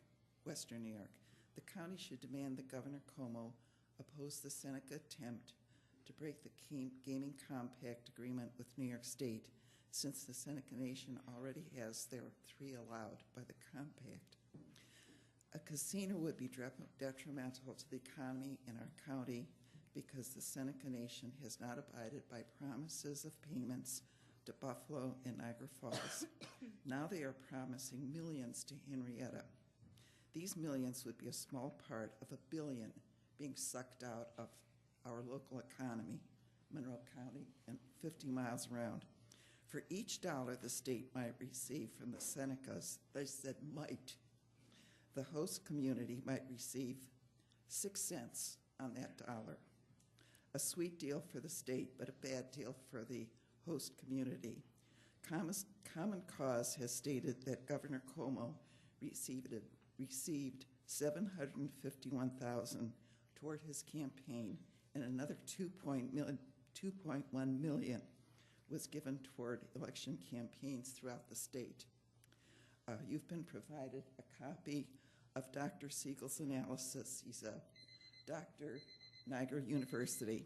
Western New York. The county should demand that Governor Cuomo oppose the Seneca attempt to break the gaming compact agreement with New York State, since the Seneca Nation already has their 3 allowed by the compact. A casino would be detrimental to the economy in our county because the Seneca Nation has not abided by promises of payments to Buffalo and Niagara Falls. Now they are promising millions to Henrietta. These millions would be a small part of $1 billion being sucked out of our local economy, Monroe County, and 50 miles around. For each dollar the state might receive from the Senecas, they said might, the host community might receive 6 cents on that dollar. A sweet deal for the state, but a bad deal for the host community. Common Cause has stated that Governor Cuomo received $751,000 toward his campaign, and another $2.1 million was given toward election campaigns throughout the state. You've been provided a copy of Dr. Siegel's analysis. He's a doctor, Niagara University,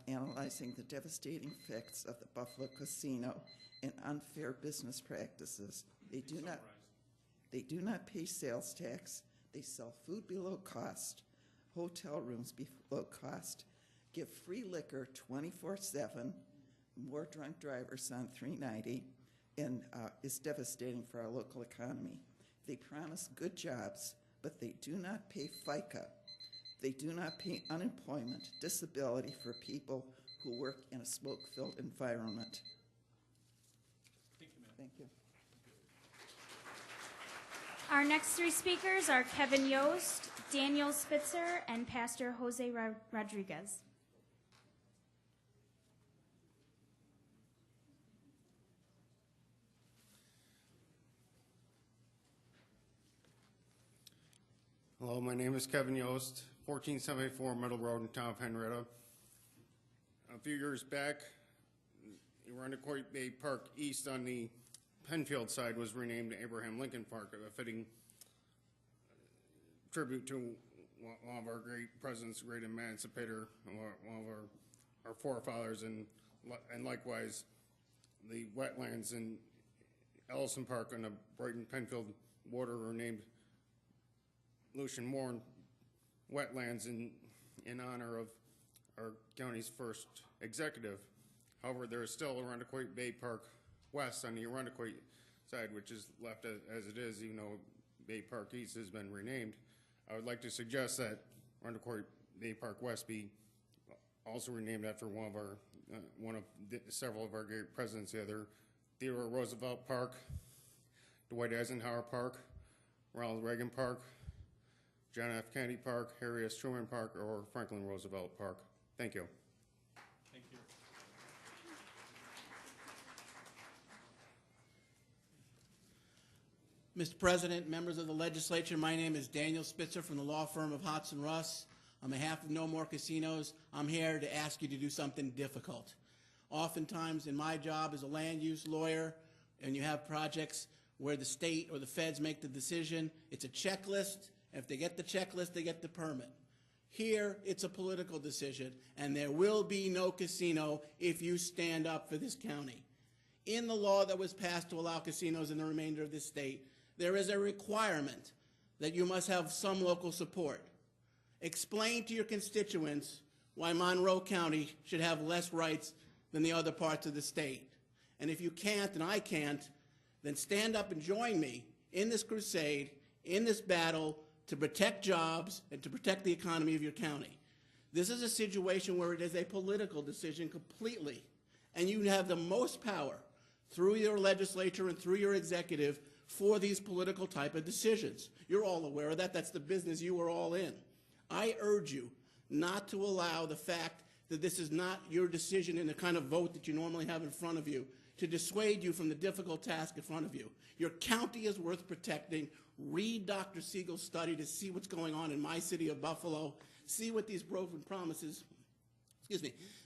analyzing the devastating effects of the Buffalo Casino and unfair business practices. They do not pay sales tax. They sell food below cost, hotel rooms below cost, give free liquor 24/7, more drunk drivers on 390, and is devastating for our local economy. They promise good jobs, but they do not pay FICA. They do not pay unemployment, disability for people who work in a smoke-filled environment. Thank you. Our next 3 speakers are Kevin Yost, Daniel Spitzer, and Pastor Jose Rodriguez. Hello, my name is Kevin Yost, 1474 Middle Road in town of Henrietta. A few years back, Irondequoit Bay Park East on the Penfield side was renamed Abraham Lincoln Park, a fitting tribute to one of our great presidents, great emancipator, one of our forefathers, and likewise the wetlands in Ellison Park on the Brighton Penfield water were named Lucian Moore wetlands in honor of our county's first executive. However, there is still Irondequoit Bay Park West on the Irondequoit side, which is left as it is, even though Bay Park East has been renamed. I would like to suggest that Irondequoit Bay Park West be also renamed after several of our great presidents, either Theodore Roosevelt Park, Dwight Eisenhower Park, Ronald Reagan Park, John F. Kennedy Park, Harry S. Truman Park, or Franklin Roosevelt Park. Thank you. Thank you. Mr. President, members of the legislature, my name is Daniel Spitzer from the law firm of Hodson Russ. On behalf of No More Casinos, I'm here to ask you to do something difficult. Oftentimes in my job as a land use lawyer, and you have projects where the state or the feds make the decision, it's a checklist. If they get the checklist, they get the permit. Here, it's a political decision, and there will be no casino if you stand up for this county. In the law that was passed to allow casinos in the remainder of this state, there is a requirement that you must have some local support. Explain to your constituents why Monroe County should have less rights than the other parts of the state. And if you can't, and I can't, then stand up and join me in this crusade, in this battle, to protect jobs and to protect the economy of your county. This is a situation where it is a political decision completely, and you have the most power through your legislature and through your executive for these political type of decisions. You're all aware of that. That's the business you are all in. I urge you not to allow the fact that this is not your decision in the kind of vote that you normally have in front of you to dissuade you from the difficult task in front of you. Your county is worth protecting. Read Dr. Siegel's study to see what's going on in my city of Buffalo. See what these broken promises,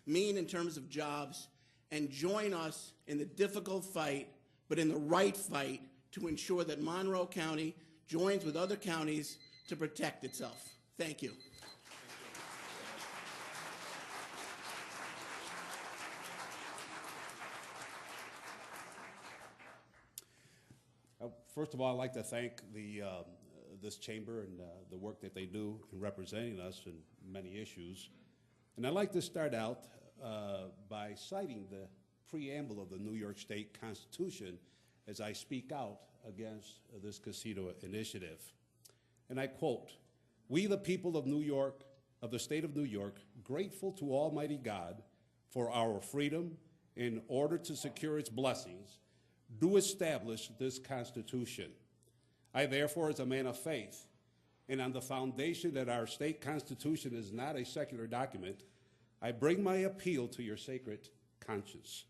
mean in terms of jobs, and join us in the difficult fight, but in the right fight, to ensure that Monroe County joins with other counties to protect itself. Thank you. First of all, I'd like to thank this chamber and the work that they do in representing us in many issues. And I'd like to start out by citing the preamble of the New York State Constitution as I speak out against this casino initiative. And I quote, "We, the people of New York, of the state of New York, grateful to Almighty God for our freedom in order to secure its blessings, do establish this Constitution. I, therefore, as a man of faith, and on the foundation that our state constitution is not a secular document, I bring my appeal to your sacred conscience."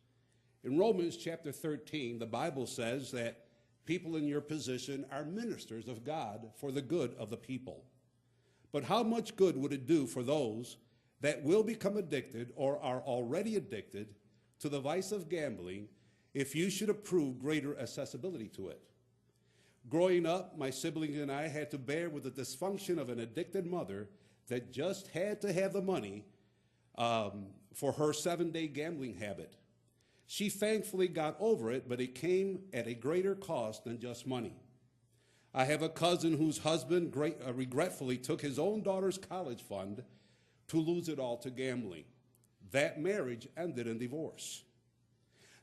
In Romans chapter 13, the Bible says that people in your position are ministers of God for the good of the people. But how much good would it do for those that will become addicted or are already addicted to the vice of gambling if you should approve greater accessibility to it? Growing up, my siblings and I had to bear with the dysfunction of an addicted mother that just had to have the money for her 7-day gambling habit. She thankfully got over it, but it came at a greater cost than just money. I have a cousin whose husband regretfully took his own daughter's college fund to lose it all to gambling. That marriage ended in divorce.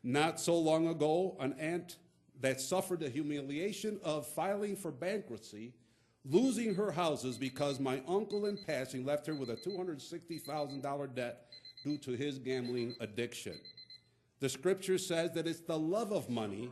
Not so long ago, an aunt that suffered the humiliation of filing for bankruptcy, losing her houses because my uncle in passing left her with a $260,000 debt due to his gambling addiction. The scripture says that it's the love of money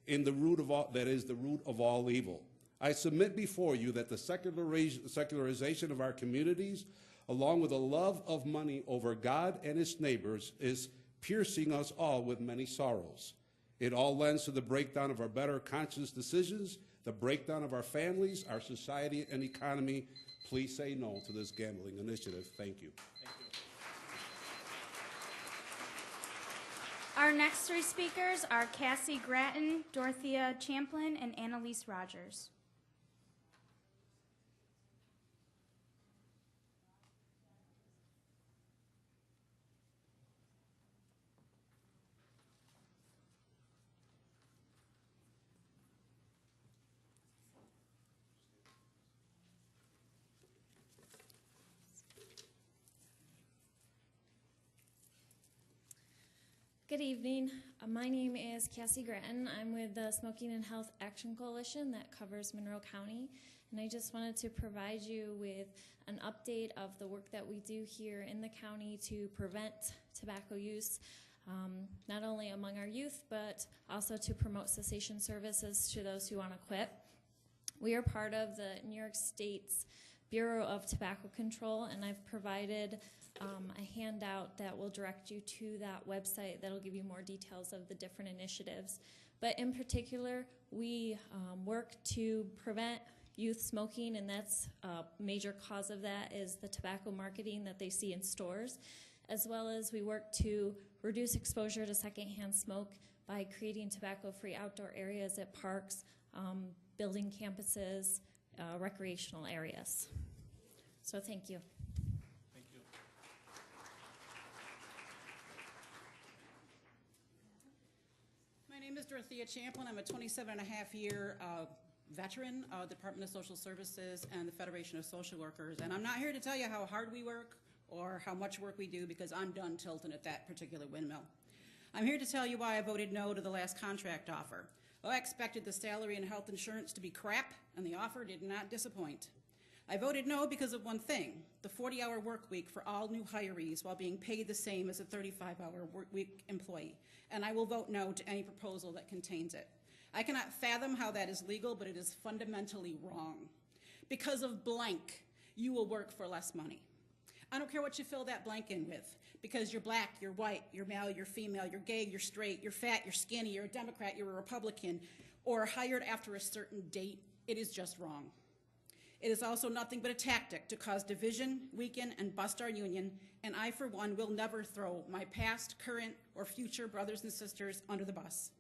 that is the root of all evil. I submit before you that the secularization of our communities, along with the love of money over God and its neighbors, is piercing us all with many sorrows. It all lends to the breakdown of our better conscious decisions, the breakdown of our families, our society, and economy. Please say no to this gambling initiative. Thank you. Our next three speakers are Cassie Gratton, Dorothea Champlin, and Annalise Rogers. Good evening. My name is Cassie Gratton. I'm with the Smoking and Health Action Coalition that covers Monroe County, and I just wanted to provide you with an update of the work that we do here in the county to prevent tobacco use, not only among our youth, but also to promote cessation services to those who want to quit. We are part of the New York State's Bureau of Tobacco Control, and I've provided a handout that will direct you to that website that will give you more details of the different initiatives. But in particular, we work to prevent youth smoking, and that's a major cause of that is the tobacco marketing that they see in stores, as well as we work to reduce exposure to secondhand smoke by creating tobacco-free outdoor areas at parks, building campuses, recreational areas. So thank you. My name is Dorothea Champlin. I'm a 27-and-a-half-year veteran of the Department of Social Services and the Federation of Social Workers. And I'm not here to tell you how hard we work or how much work we do, because I'm done tilting at that particular windmill. I'm here to tell you why I voted no to the last contract offer. Well, I expected the salary and health insurance to be crap, and the offer did not disappoint. I voted no because of one thing, the 40-hour work week for all new hirees while being paid the same as a 35-hour work week employee. And I will vote no to any proposal that contains it. I cannot fathom how that is legal, but it is fundamentally wrong. Because of blank, you will work for less money. I don't care what you fill that blank in with, because you're black, you're white, you're male, you're female, you're gay, you're straight, you're fat, you're skinny, you're a Democrat, you're a Republican, or hired after a certain date. It is just wrong. It is also nothing but a tactic to cause division, weaken, and bust our union, and I, for one, will never throw my past, current, or future brothers and sisters under the bus.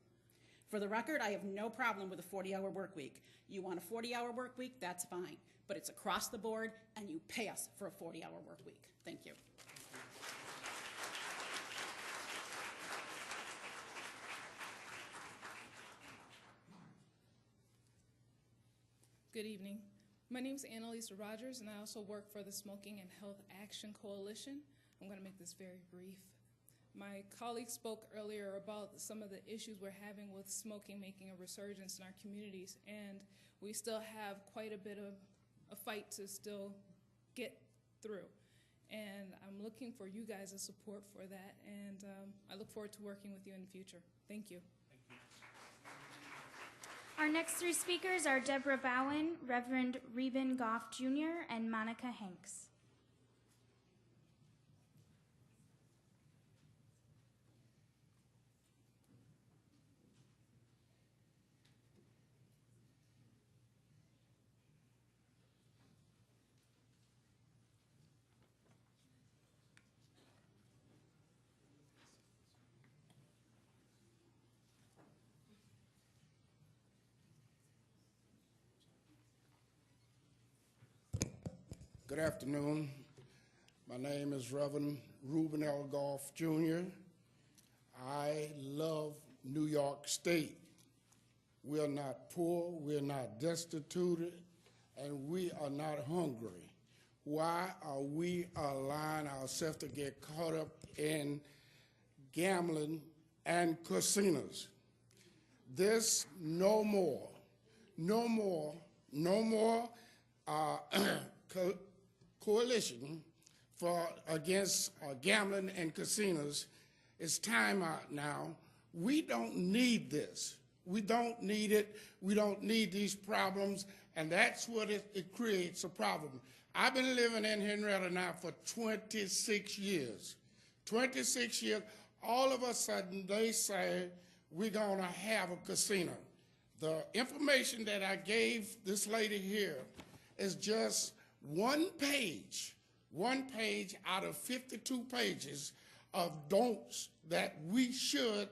For the record, I have no problem with a 40-hour work week. You want a 40-hour work week, that's fine. But it's across the board, and you pay us for a 40-hour work week. Thank you. Good evening. My name is Annalisa Rogers, and I also work for the Smoking and Health Action Coalition. I'm going to make this very brief. My colleague spoke earlier about some of the issues we're having with smoking making a resurgence in our communities, and we still have quite a bit of a fight to still get through. And I'm looking for you guys' support for that, and I look forward to working with you in the future. Thank you. Our next three speakers are Deborah Bowen, Reverend Reuben Goff Jr., and Monica Hanks. Good afternoon. My name is Reverend Reuben L. Goff Jr. I love New York State. We are not poor, we are not destitute, and we are not hungry. Why are we allowing ourselves to get caught up in gambling and casinos? This no more coalition against gambling and casinos. It's time out now. We don't need this. We don't need it. We don't need these problems, and that's what it creates a problem. I've been living in Henrietta now for 26 years. 26 years, all of a sudden they say we're gonna have a casino. The information that I gave this lady here is just one page out of 52 pages of don'ts that we should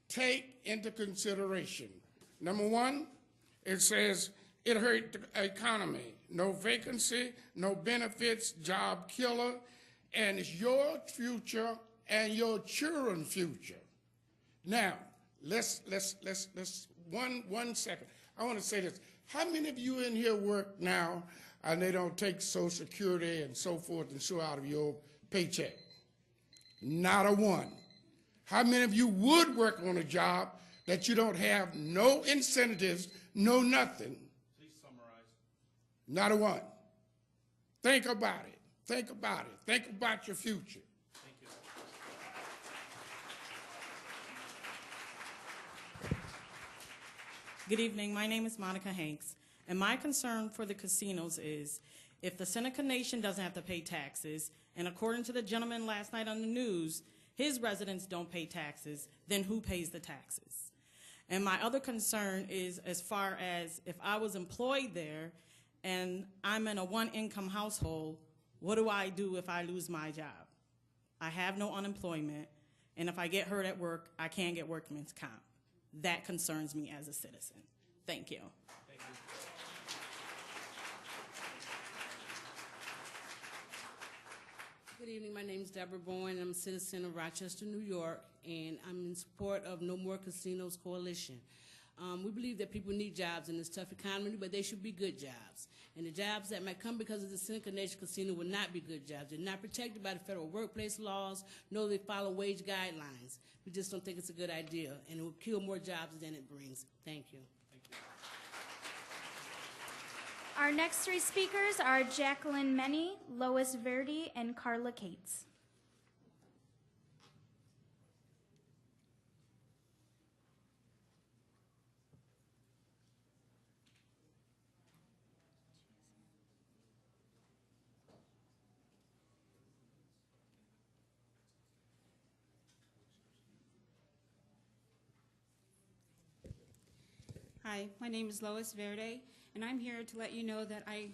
take into consideration. Number one, it says it hurt the economy. No vacancy, no benefits, job killer, and it's your future and your children's future. Now, let's one second. I want to say this. How many of you in here work now and they don't take Social Security and so forth and so out of your paycheck? Not a one. How many of you would work on a job that you don't have no incentives, no nothing? Please summarize. Not a one. Think about it. Think about it. Think about your future. Thank you. Good evening. My name is Monica Hanks, and my concern for the casinos is if the Seneca Nation doesn't have to pay taxes, and according to the gentleman last night on the news, his residents don't pay taxes, then who pays the taxes? And my other concern is as far as if I was employed there and I'm in a one-income household, what do I do if I lose my job? I have no unemployment, and if I get hurt at work, I can't get workman's comp. That concerns me as a citizen. Thank you. Thank you. Good evening. My name is Deborah Bowen. I'm a citizen of Rochester, New York, and I'm in support of No More Casinos Coalition. We believe that people need jobs in this tough economy, but they should be good jobs. And the jobs that might come because of the Seneca Nation Casino will not be good jobs. They're not protected by the federal workplace laws, nor they follow wage guidelines. We just don't think it's a good idea, and it will kill more jobs than it brings. Thank you. Our next three speakers are Jacqueline Meny, Lois Verdi, and Carla Cates. Hi, my name is Lois Verde, and I'm here to let you know that I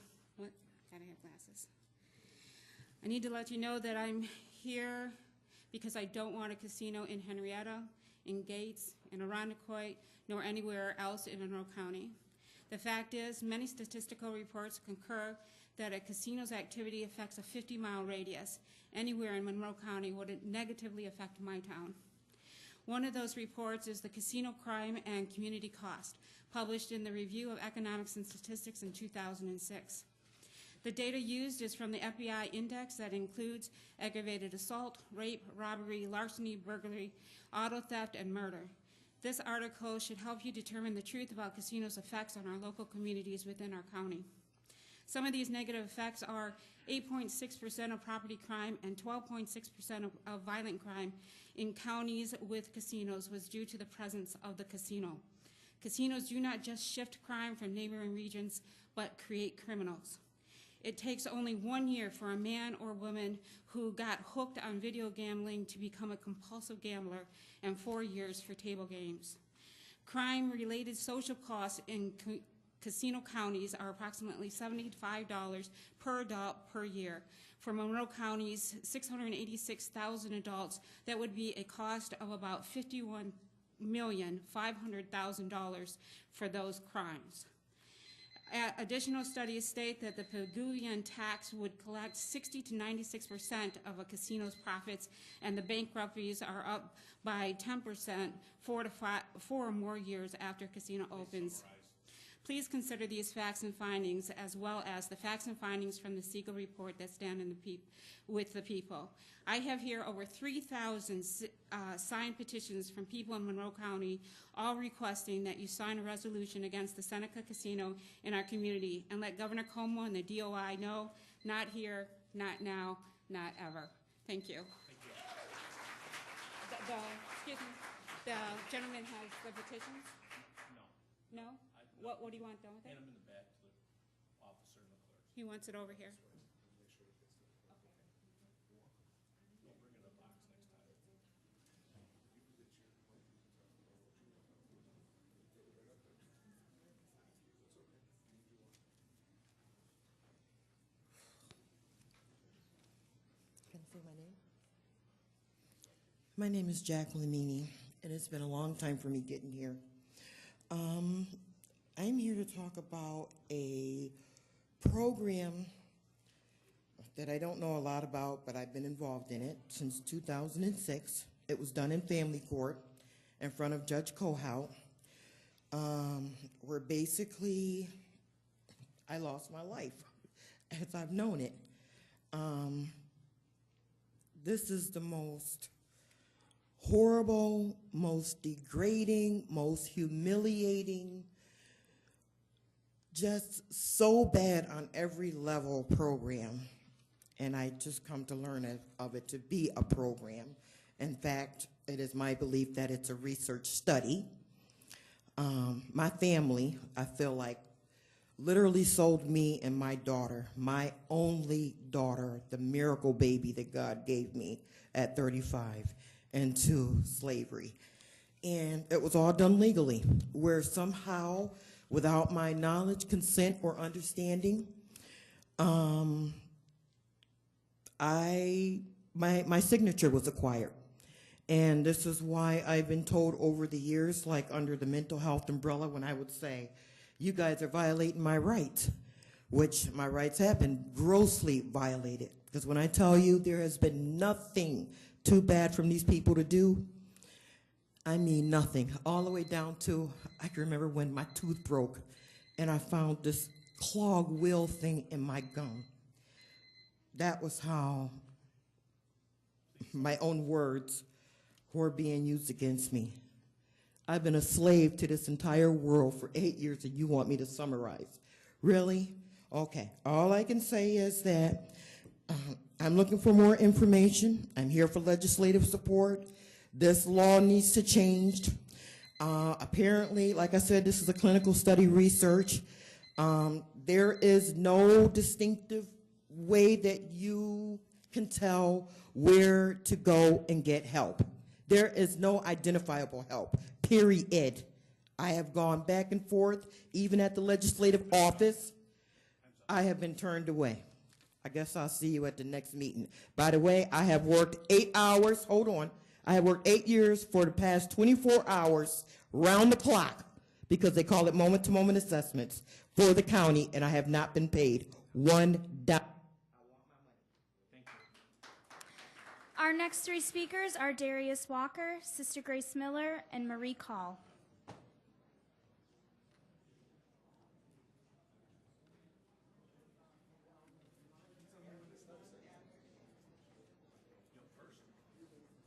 need to let you know that I'm here because I don't want a casino in Henrietta, in Gates, in Irondequoit, nor anywhere else in Monroe County. The fact is, many statistical reports concur that a casino's activity affects a 50-mile radius. Anywhere in Monroe County would it negatively affect my town. One of those reports is the Casino Crime and Community Cost, published in the Review of Economics and Statistics in 2006. The data used is from the FBI index that includes aggravated assault, rape, robbery, larceny, burglary, auto theft, and murder. This article should help you determine the truth about casinos' effects on our local communities within our county. Some of these negative effects are 8.6% of property crime and 12.6% of violent crime in counties with casinos was due to the presence of the casino. Casinos do not just shift crime from neighboring regions, but create criminals. It takes only 1 year for a man or woman who got hooked on video gambling to become a compulsive gambler, and 4 years for table games. Crime-related social costs in casino counties are approximately $75 per adult per year. For Monroe County's 686,000 adults, that would be a cost of about $51,500,000 for those crimes. Additional studies state that the Pavilion tax would collect 60 to 96% of a casino's profits, and the bankruptcies are up by 10% 4 or more years after casino opens. Please consider these facts and findings, as well as the facts and findings from the Siegel report that stand in with the people. I have here over 3,000 signed petitions from people in Monroe County, all requesting that you sign a resolution against the Seneca Casino in our community and let Governor Como and the DOI know, not here, not now, not ever. Thank you. Excuse me, the gentleman has the petitions? No. No? What do you want done with it? Hand them in the back to the officer and the clerk. He wants it over here. Don't bring it in a box next time. Can I say my name? My name is Jacqueline Meany, and it's been a long time for me getting here. I'm here to talk about a program that I don't know a lot about, but I've been involved in it since 2006. It was done in family court in front of Judge Kohout, where basically I lost my life as I've known it. This is the most horrible, most degrading, most humiliating, just so bad on every level program. And I just come to learn of it to be a program. In fact, it is my belief that it's a research study. My family, I feel like, literally sold me and my daughter, my only daughter, the miracle baby that God gave me at 35, into slavery. And it was all done legally, where somehow, without my knowledge, consent, or understanding, my signature was acquired. And this is why I've been told over the years, like under the mental health umbrella, when I would say, you guys are violating my rights, which my rights have been grossly violated. Because when I tell you there has been nothing too bad from these people to do, I mean nothing. All the way down to, I can remember when my tooth broke and I found this clog wheel thing in my gum. That was how my own words were being used against me. I've been a slave to this entire world for 8 years, and you want me to summarize. Really? Okay. All I can say is that I'm looking for more information. I'm here for legislative support. This law needs to change. Apparently, like I said, this is a clinical study research. There is no distinctive way that you can tell where to go and get help. There is no identifiable help, period. I have gone back and forth, even at the legislative office. I have been turned away. I guess I'll see you at the next meeting. By the way, I have worked 8 hours, hold on. I have worked 8 years for the past 24 hours round the clock because they call it moment-to-moment assessments for the county, and I have not been paid $1. Our next three speakers are Darius Walker, Sister Grace Miller, and Marie Call.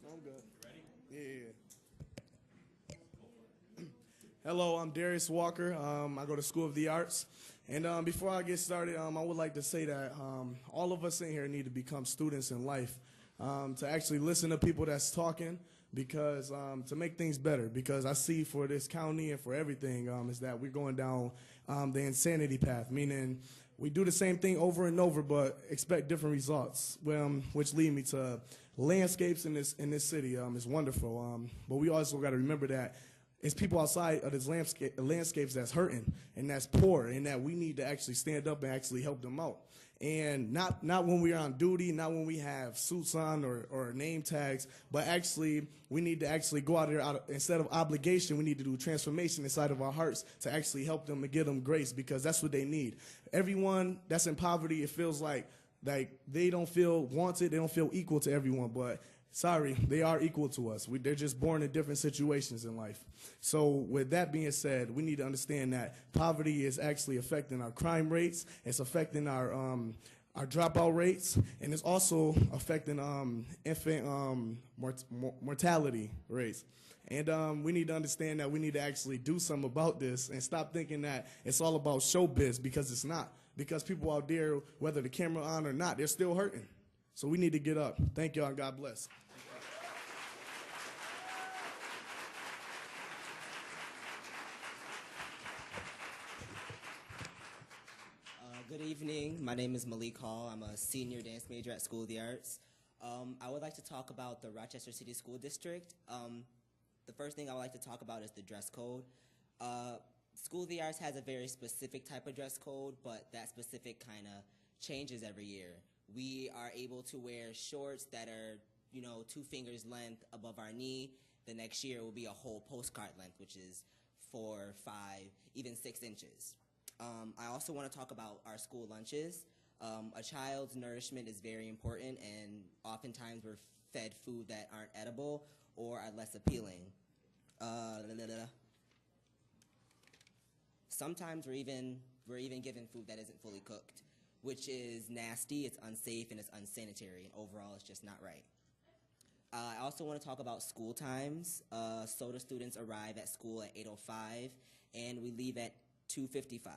I'm good. Ready? Yeah. Hello, I'm Darius Walker. I go to School of the Arts. And before I get started, I would like to say that all of us in here need to become students in life, to actually listen to people that's talking, because to make things better. Because I see for this county and for everything is that we're going down the insanity path, meaning we do the same thing over and over but expect different results, which lead me to landscapes in this city. Is wonderful, but we also got to remember that it's people outside of this landscapes that's hurting and that's poor, and that we need to actually stand up and actually help them out. And not when we're on duty, not when we have suits on or name tags, but actually we need to actually go out there instead of obligation. We need to do transformation inside of our hearts to actually help them and give them grace, because that's what they need. Everyone that's in poverty, it feels like they don't feel wanted, they don't feel equal to everyone, but sorry, they are equal to us. They're just born in different situations in life. So with that being said, we need to understand that poverty is actually affecting our crime rates, it's affecting our dropout rates, and it's also affecting infant mortality rates. And we need to understand that we need to actually do something about this and stop thinking that it's all about showbiz, because it's not. Because people out there, whether the camera on or not, they're still hurting. So we need to get up. Thank y'all, and God bless. Good evening. My name is Malik Hall. I'm a senior dance major at School of the Arts. I would like to talk about the Rochester City School District. The first thing I would like to talk about is the dress code. School of the Arts has a very specific type of dress code, but that specific kind of changes every year. We are able to wear shorts that are, 2 fingers length above our knee. The next year will be a whole postcard length, which is 4, 5, even 6 inches. I also want to talk about our school lunches. A child's nourishment is very important, and oftentimes we're fed food that aren't edible or are less appealing. Sometimes we're even given food that isn't fully cooked, which is nasty, it's unsafe, and it's unsanitary, and overall it's just not right. I also want to talk about school times. SOTA students arrive at school at 8:05, and we leave at 2:55.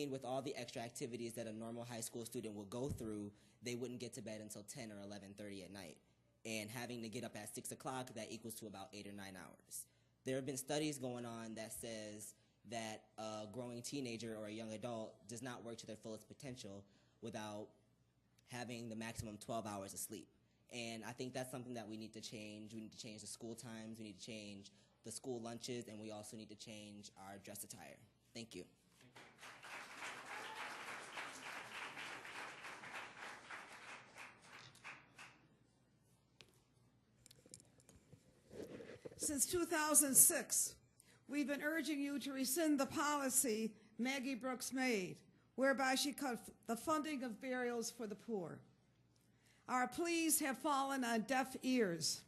With all the extra activities that a normal high school student will go through, they wouldn't get to bed until 10 or 11:30 at night. And having to get up at 6 o'clock, that equals to about 8 or 9 hours. There have been studies going on that says that a growing teenager or a young adult does not work to their fullest potential without having the maximum 12 hours of sleep. And I think that's something that we need to change. We need to change the school times, we need to change the school lunches, and we also need to change our dress attire. Thank you. Since 2006, we've been urging you to rescind the policy Maggie Brooks made, whereby she cut the funding of burials for the poor. Our pleas have fallen on deaf ears.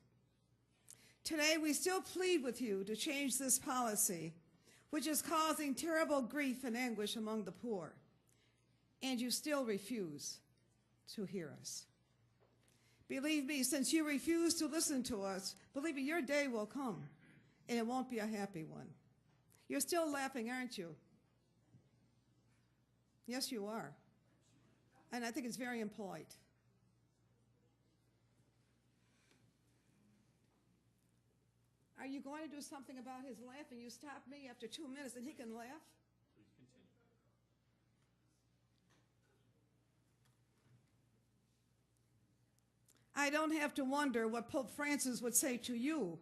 Today, we still plead with you to change this policy, which is causing terrible grief and anguish among the poor, and you still refuse to hear us. Believe me, since you refuse to listen to us, believe me, your day will come, and it won't be a happy one. You're still laughing, aren't you? Yes, you are. And I think it's very impolite. Are you going to do something about his laughing? You stop me after 2 minutes and he can laugh? Please continue. I don't have to wonder what Pope Francis would say to you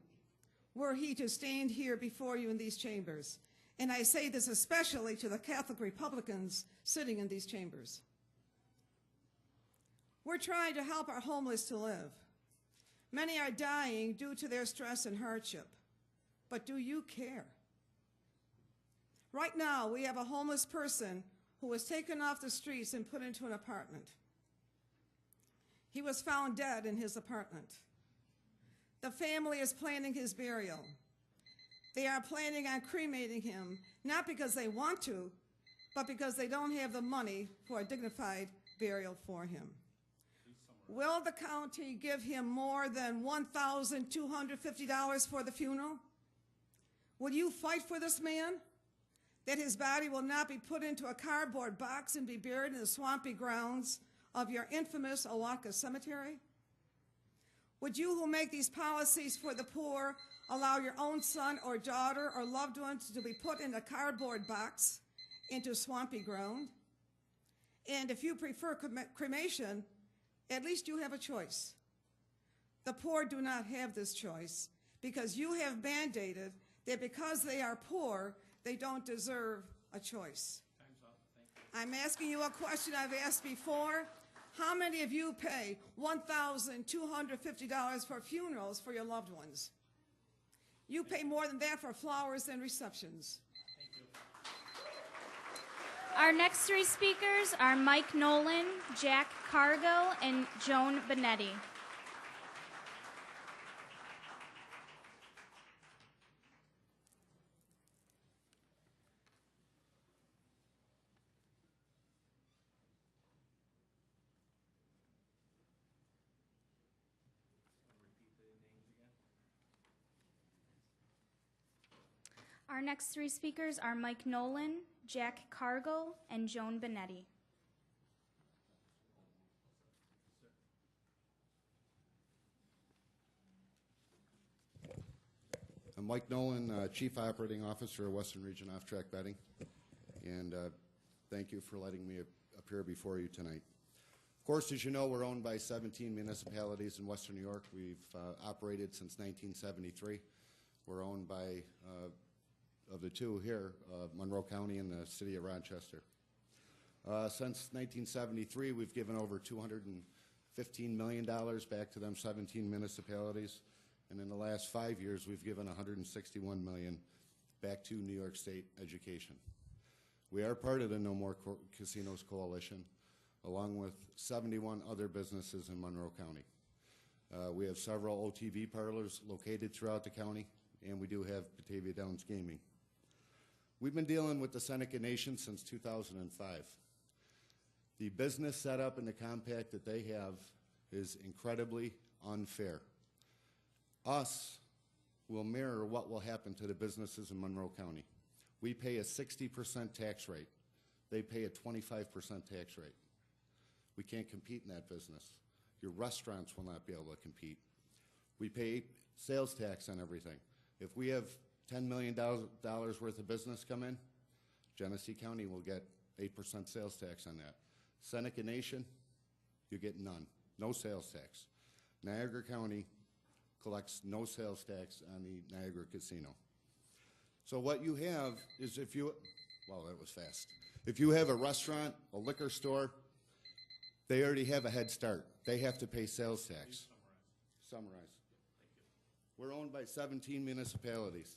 were he to stand here before you in these chambers. And I say this especially to the Catholic Republicans sitting in these chambers. We're trying to help our homeless to live. Many are dying due to their stress and hardship. But do you care? Right now, we have a homeless person who was taken off the streets and put into an apartment. He was found dead in his apartment. The family is planning his burial. They are planning on cremating him, not because they want to, but because they don't have the money for a dignified burial for him. Will the county give him more than $1,250 for the funeral? Will you fight for this man? That his body will not be put into a cardboard box and be buried in the swampy grounds of your infamous Awaka Cemetery? Would you who make these policies for the poor allow your own son or daughter or loved ones to be put in a cardboard box into swampy ground? And if you prefer cremation, at least you have a choice. The poor do not have this choice because you have mandated that because they are poor, they don't deserve a choice. I'm asking you a question I've asked before. How many of you pay $1,250 for funerals for your loved ones? You pay more than that for flowers and receptions. Our next three speakers are Mike Nolan, Jack Cargill, and Joan Benetti. Our next three speakers are Mike Nolan, Jack Cargill, and Joan Benetti. I'm Mike Nolan, Chief Operating Officer of Western Region Off-Track Betting, and thank you for letting me appear before you tonight. Of course, as you know, we're owned by 17 municipalities in Western New York. We've operated since 1973. We're owned by of the two here, Monroe County and the city of Rochester. Since 1973, we've given over $215 million back to them 17 municipalities, and in the last 5 years, we've given $161 million back to New York State education. We are part of the No More Casinos Coalition, along with 71 other businesses in Monroe County. We have several OTV parlors located throughout the county, and we do have Batavia Downs Gaming. We've been dealing with the Seneca Nation since 2005. The business setup and the compact that they have is incredibly unfair. Us will mirror what will happen to the businesses in Monroe County. We pay a 60% tax rate. They pay a 25% tax rate. We can't compete in that business. Your restaurants will not be able to compete. We pay sales tax on everything. If we have $10 million worth of business come in, Genesee County will get 8% sales tax on that. Seneca Nation, you get none, no sales tax. Niagara County collects no sales tax on the Niagara Casino. So what you have is if you, well, that was fast. If you have a restaurant, a liquor store, they already have a head start. They have to pay sales tax. Summarize. We're owned by 17 municipalities.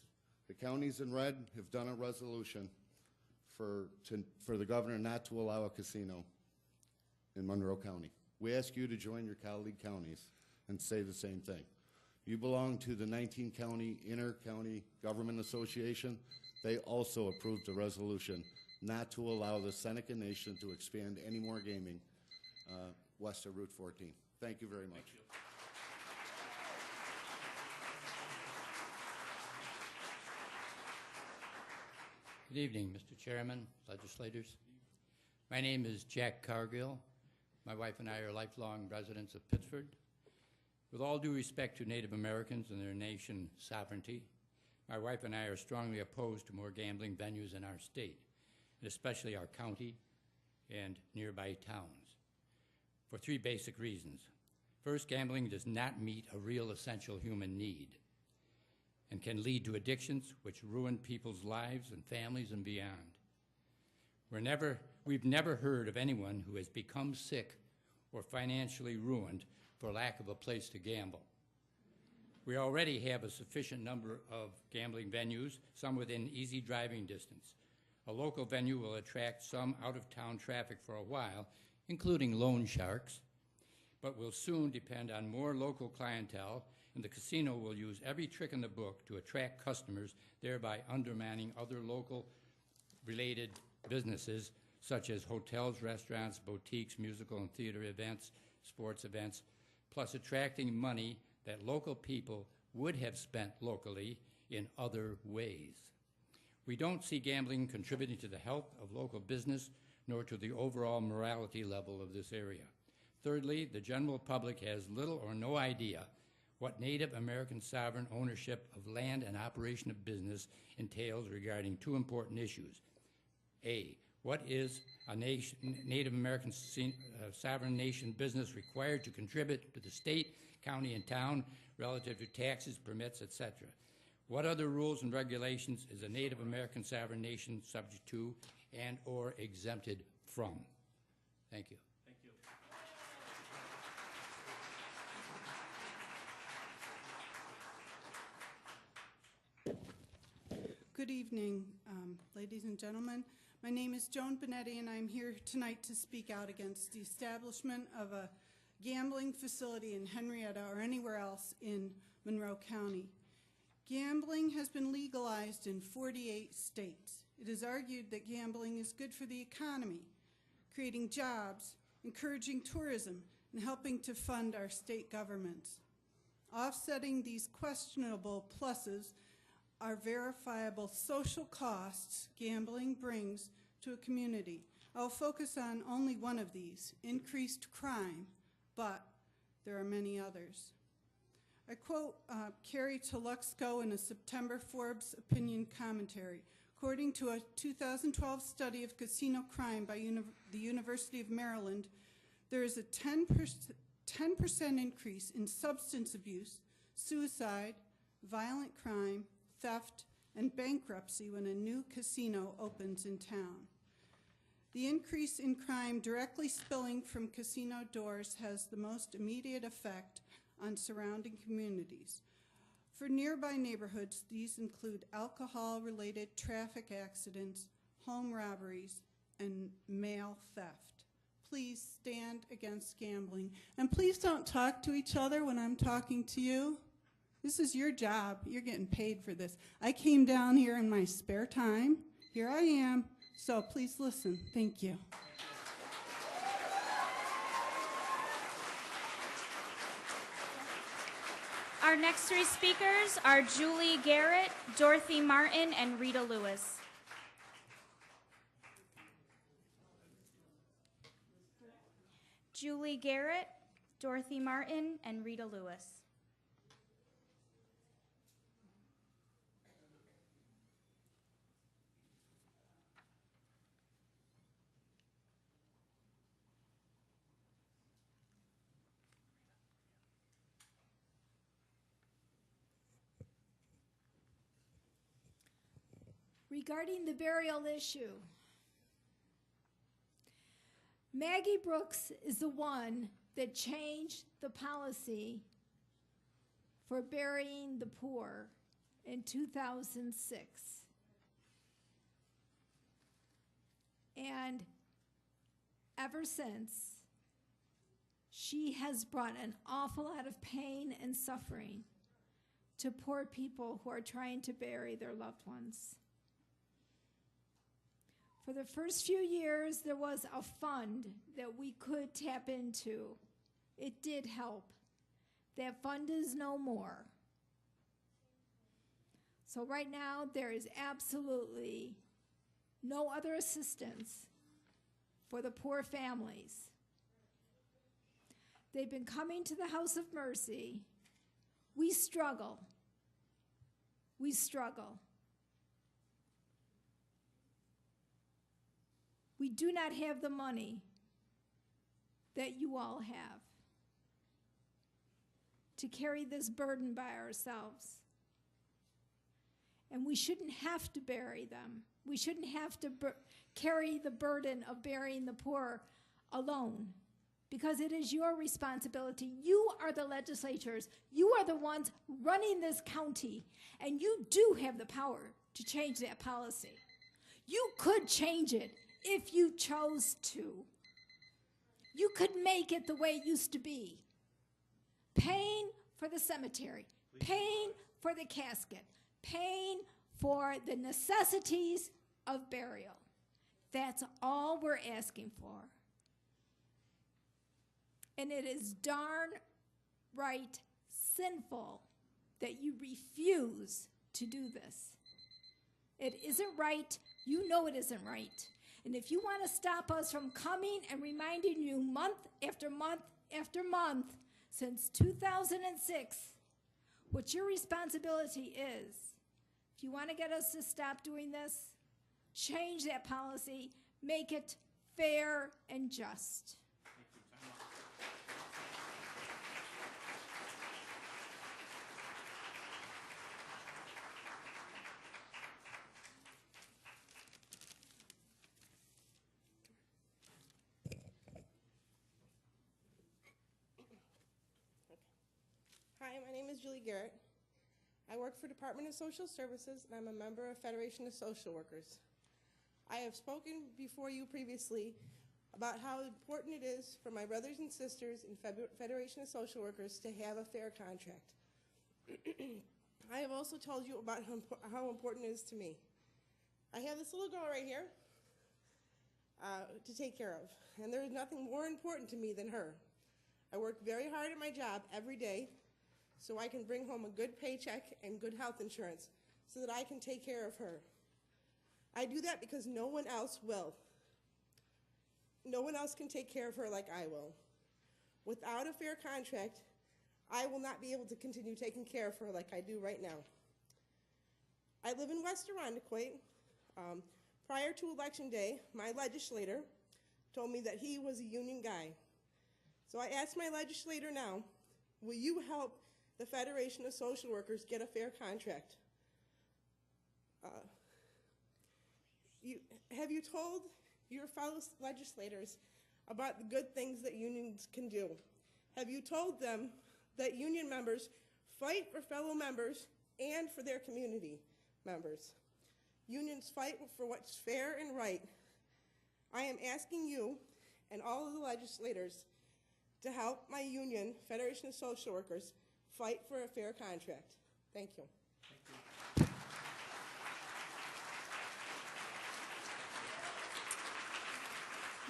The counties in red have done a resolution for the governor not to allow a casino in Monroe County. We ask you to join your colleague counties and say the same thing. You belong to the 19-county Inter-County Government Association. They also approved a resolution not to allow the Seneca Nation to expand any more gaming west of Route 14. Thank you very much. Thank you. Good evening, Mr. Chairman, legislators. My name is Jack Cargill. My wife and I are lifelong residents of Pittsford. With all due respect to Native Americans and their nation's sovereignty, my wife and I are strongly opposed to more gambling venues in our state, and especially our county and nearby towns, for three basic reasons. First, gambling does not meet a real essential human need and can lead to addictions which ruin people's lives and families and beyond. We've never heard of anyone who has become sick or financially ruined for lack of a place to gamble. We already have a sufficient number of gambling venues, some within easy driving distance. A local venue will attract some out-of-town traffic for a while, including loan sharks, but will soon depend on more local clientele, and the casino will use every trick in the book to attract customers, thereby undermining other local related businesses such as hotels, restaurants, boutiques, musical and theater events, sports events, plus attracting money that local people would have spent locally in other ways. We don't see gambling contributing to the health of local business nor to the overall morality level of this area. Thirdly, the general public has little or no idea what Native American sovereign ownership of land and operation of business entails regarding two important issues. A, what is a Native American sovereign nation business required to contribute to the state, county, and town relative to taxes, permits, etc.? What other rules and regulations is a Native American sovereign nation subject to and or exempted from? Thank you. Thank you. Good evening, ladies and gentlemen. My name is Joan Benetti, and I'm here tonight to speak out against the establishment of a gambling facility in Henrietta or anywhere else in Monroe County. Gambling has been legalized in 48 states. It is argued that gambling is good for the economy, creating jobs, encouraging tourism, and helping to fund our state governments. Offsetting these questionable pluses are verifiable social costs gambling brings to a community. I'll focus on only one of these, increased crime, but there are many others. I quote Carrie Toluxco in a September Forbes opinion commentary. According to a 2012 study of casino crime by the University of Maryland, there is a 10% increase in substance abuse, suicide, violent crime, theft, and bankruptcy when a new casino opens in town. The increase in crime directly spilling from casino doors has the most immediate effect on surrounding communities. For nearby neighborhoods, these include alcohol-related traffic accidents, home robberies, and mail theft. Please stand against gambling. And please don't talk to each other when I'm talking to you. This is your job. You're getting paid for this. I came down here in my spare time. Here I am. So please listen. Thank you. Our next three speakers are Julie Garrett, Dorothy Martin, and Rita Lewis. Julie Garrett, Dorothy Martin, and Rita Lewis. Regarding the burial issue, Maggie Brooks is the one that changed the policy for burying the poor in 2006. And ever since, she has brought an awful lot of pain and suffering to poor people who are trying to bury their loved ones. For the first few years, there was a fund that we could tap into. It did help. That fund is no more. So right now, there is absolutely no other assistance for the poor families. They've been coming to the House of Mercy. We struggle. We struggle. We do not have the money that you all have to carry this burden by ourselves. And we shouldn't have to bury them. We shouldn't have to carry the burden of burying the poor alone. because it is your responsibility. You are the legislators. You are the ones running this county, and you do have the power to change that policy. You could change it if you chose to. You could make it the way it used to be. Paying for the cemetery, paying for the casket, paying for the necessities of burial. That's all we're asking for. And it is darn right sinful that you refuse to do this. It isn't right. You know it isn't right. And if you want to stop us from coming and reminding you month after month after month since 2006 what your responsibility is, if you want to get us to stop doing this, change that policy, make it fair and just. Hi, my name is Julie Garrett. I work for Department of Social Services, and I'm a member of Federation of Social Workers. I have spoken before you previously about how important it is for my brothers and sisters in Federation of Social Workers to have a fair contract. I have also told you about how important it is to me. I have this little girl right here to take care of, and there is nothing more important to me than her. I work very hard at my job every day so I can bring home a good paycheck and good health insurance so that I can take care of her. I do that because no one else will. No one else can take care of her like I will. Without a fair contract, I will not be able to continue taking care of her like I do right now. I live in West Irondequoit. Prior to Election Day, my legislator told me that he was a union guy. So I asked my legislator now, will you help the Federation of Social Workers get a fair contract? Have you told your fellow legislators about the good things that unions can do? Have you told them that union members fight for fellow members and for their community members? Unions fight for what's fair and right. I am asking you and all of the legislators to help my union, Federation of Social Workers, fight for a fair contract. Thank you.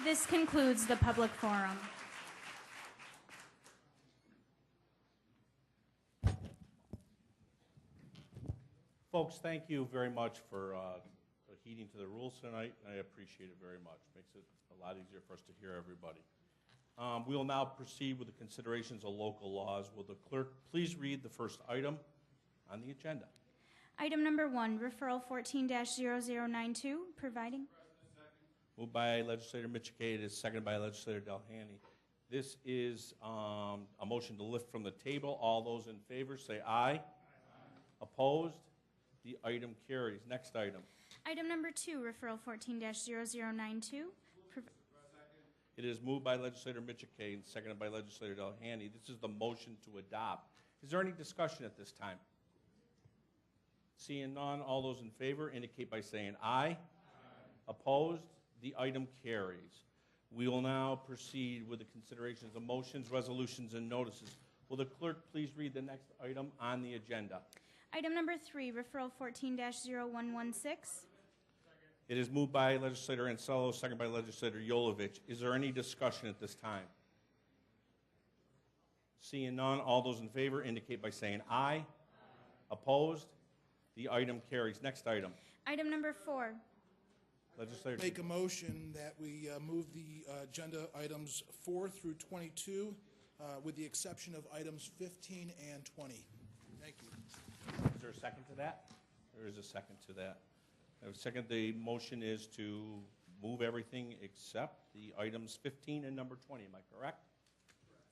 This concludes the public forum. Folks, thank you very much for heeding to the rules tonight. I appreciate it very much. Makes it a lot easier for us to hear everybody. We will now proceed with the considerations of local laws. Will the clerk please read the first item on the agenda? Item number 1, referral 14-0092, providing. Moved by Legislator Michikay. It is seconded by Legislator Delhaney. This is a motion to lift from the table. All those in favor say aye. Aye. Opposed? The item carries. Next item. Item number 2, referral 14-0092. It is moved by Legislator Michikay and seconded by Legislator Delhaney. This is the motion to adopt. Is there any discussion at this time? Seeing none, all those in favor indicate by saying aye. Aye. Opposed? The item carries. We will now proceed with the considerations of motions, resolutions, and notices. Will the clerk please read the next item on the agenda? Item number 3, referral 14-0116. It is moved by Legislator Ansello, seconded by Legislator Yolovich. Is there any discussion at this time? Seeing none, all those in favor indicate by saying aye. Aye. Opposed? The item carries. Next item. Item number 4. Legislator. Make a motion that we move the agenda items 4 through 22 with the exception of items 15 and 20. Thank you. Is there a second to that? There is a second to that. Second, the motion is to move everything except the items 15 and number 20. Am I correct?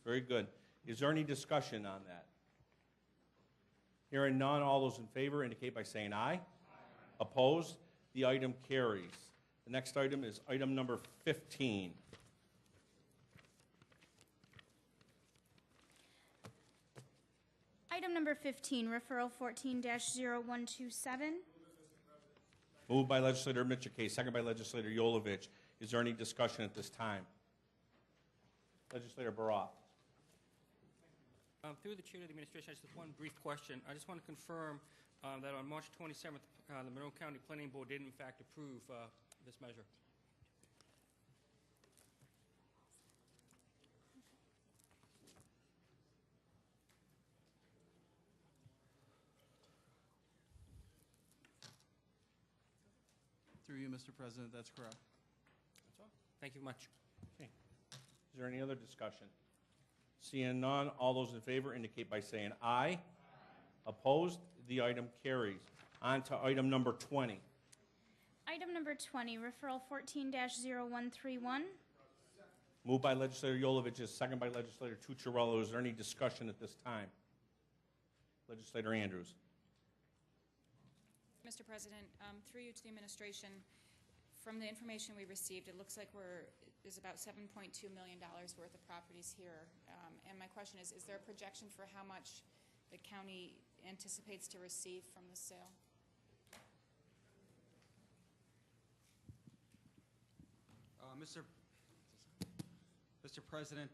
Very good. Is there any discussion on that? Hearing none, all those in favor indicate by saying aye. Aye. Opposed? The item carries. The next item is item number 15. number 15, referral 14-0127. Moved by legislator Michike, second by legislator Yolovich. Is there any discussion at this time? Legislator Baroff. Through the chair of the administration, just one brief question. I just want to confirm that on March 27th, the Monroe County Planning Board did in fact approve this measure. Through you, Mr. President, that's correct. That's all. Thank you much. Okay. Is there any other discussion? Seeing none, all those in favor indicate by saying aye. Aye. Opposed? The item carries. On to item number 20. Item number 20, referral 14-0131. Moved by legislator Yolovich, second by legislator Tucciarello. Is there any discussion at this time? Legislator Andrews. Mr. President, through you to the administration, from the information we received, it looks like there's about $7.2 million worth of properties here. And my question is there a projection for how much the county anticipates to receive from the sale? Mr. President,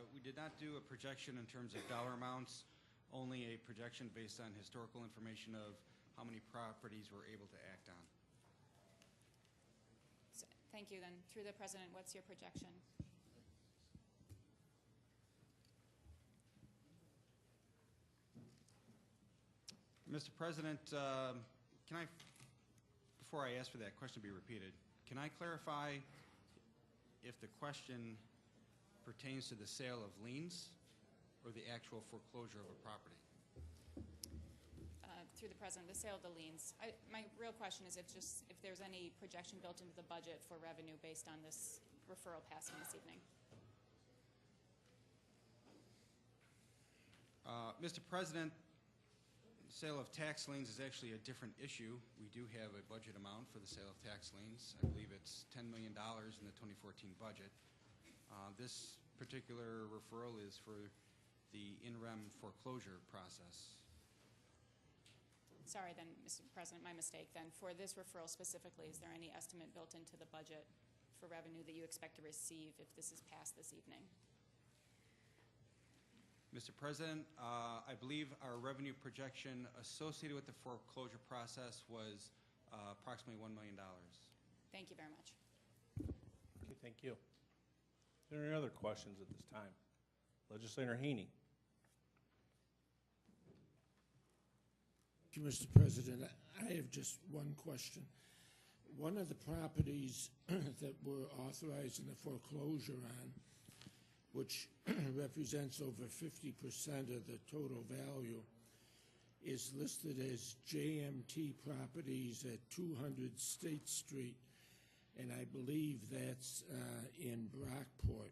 we did not do a projection in terms of dollar amounts, only a projection based on historical information of how many properties we're able to act on. So, thank you. Then, through the President, what's your projection? Mr. President, can I, before I ask for that question to be repeated, can I clarify if the question pertains to the sale of liens or the actual foreclosure of a property? Through the President, the sale of the liens. My real question is if there's any projection built into the budget for revenue based on this referral passing this evening. Mr. President, sale of tax liens is actually a different issue. We do have a budget amount for the sale of tax liens. I believe it's $10 million in the 2014 budget. This particular referral is for the in-rem foreclosure process. Sorry then, Mr. President, my mistake then. For this referral specifically, is there any estimate built into the budget for revenue that you expect to receive if this is passed this evening? Mr. President, I believe our revenue projection associated with the foreclosure process was approximately $1 million. Thank you very much. Okay, thank you. Is there any other questions at this time? Legislator Haney. Thank you, Mr. President. I have just one question. One of the properties that were authorized in the foreclosure on, which represents over 50% of the total value, is listed as JMT Properties at 200 State Street, and I believe that's in Brockport.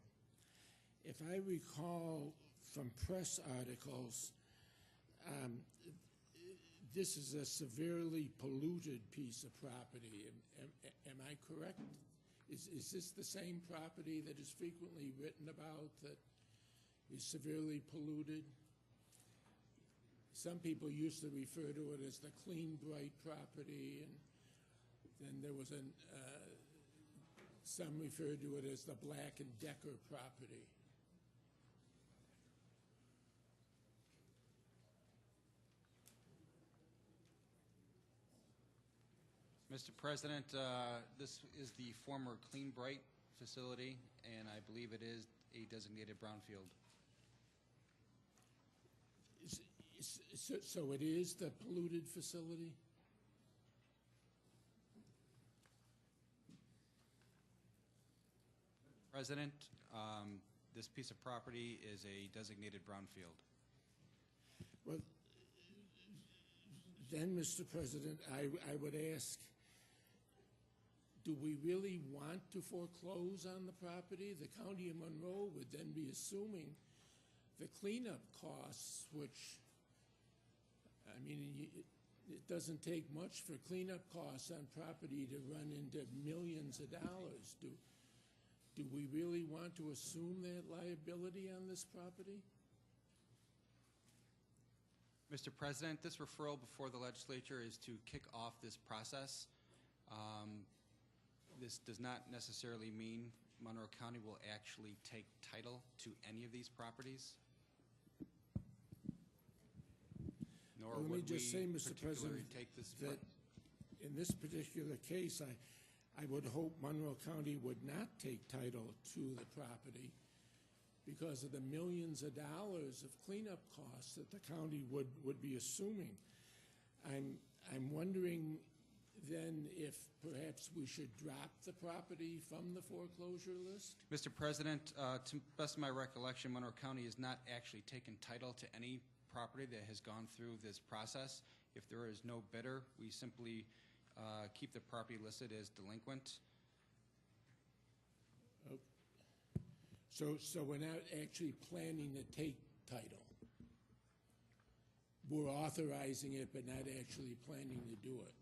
If I recall from press articles, this is a severely polluted piece of property. Am I correct? Is this the same property that is frequently written about that is severely polluted? Some people used to refer to it as the Clean Bright property, and then there was some referred to it as the Black and Decker property. Mr. President, this is the former Clean Bright facility, and I believe it is a designated brownfield. So it is the polluted facility? President, this piece of property is a designated brownfield. Well, then, Mr. President, I would ask, do we really want to foreclose on the property? The County of Monroe would then be assuming the cleanup costs, which, I mean, it doesn't take much for cleanup costs on property to run into millions of dollars. Do we really want to assume that liability on this property? Mr. President, this referral before the legislature is to kick off this process. This does not necessarily mean Monroe County will actually take title to any of these properties. Nor Well, let me would just say, we Mr. particularly President, take this. that in this particular case, I would hope Monroe County would not take title to the property because of the millions of dollars of cleanup costs that the county would be assuming. I'm wondering then if perhaps we should drop the property from the foreclosure list? Mr. President, to the best of my recollection, Monroe County has not actually taken title to any property that has gone through this process. If there is no bidder, we simply keep the property listed as delinquent. Okay. So we're not actually planning to take title. We're authorizing it, but not actually planning to do it.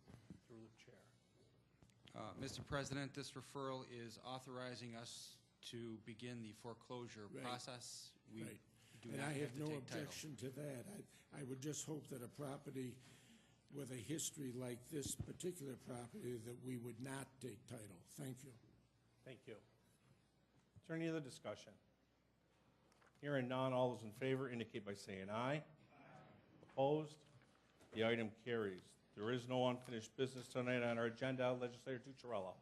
Through the chair. Mr. President, this referral is authorizing us to begin the foreclosure Right. process. We Right. do And not I have to no take title. objection to that. I would just hope that a property with a history like this particular property, that we would not take title. Thank you. Thank you. Is there any other discussion? Hearing none, all those in favor indicate by saying aye. Opposed? The item carries. There is no unfinished business tonight on our agenda. Legislator Tucciarello.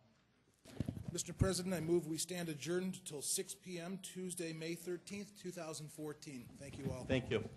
Mr. President, I move we stand adjourned until 6 p.m. Tuesday, May 13th, 2014. Thank you all. Thank you.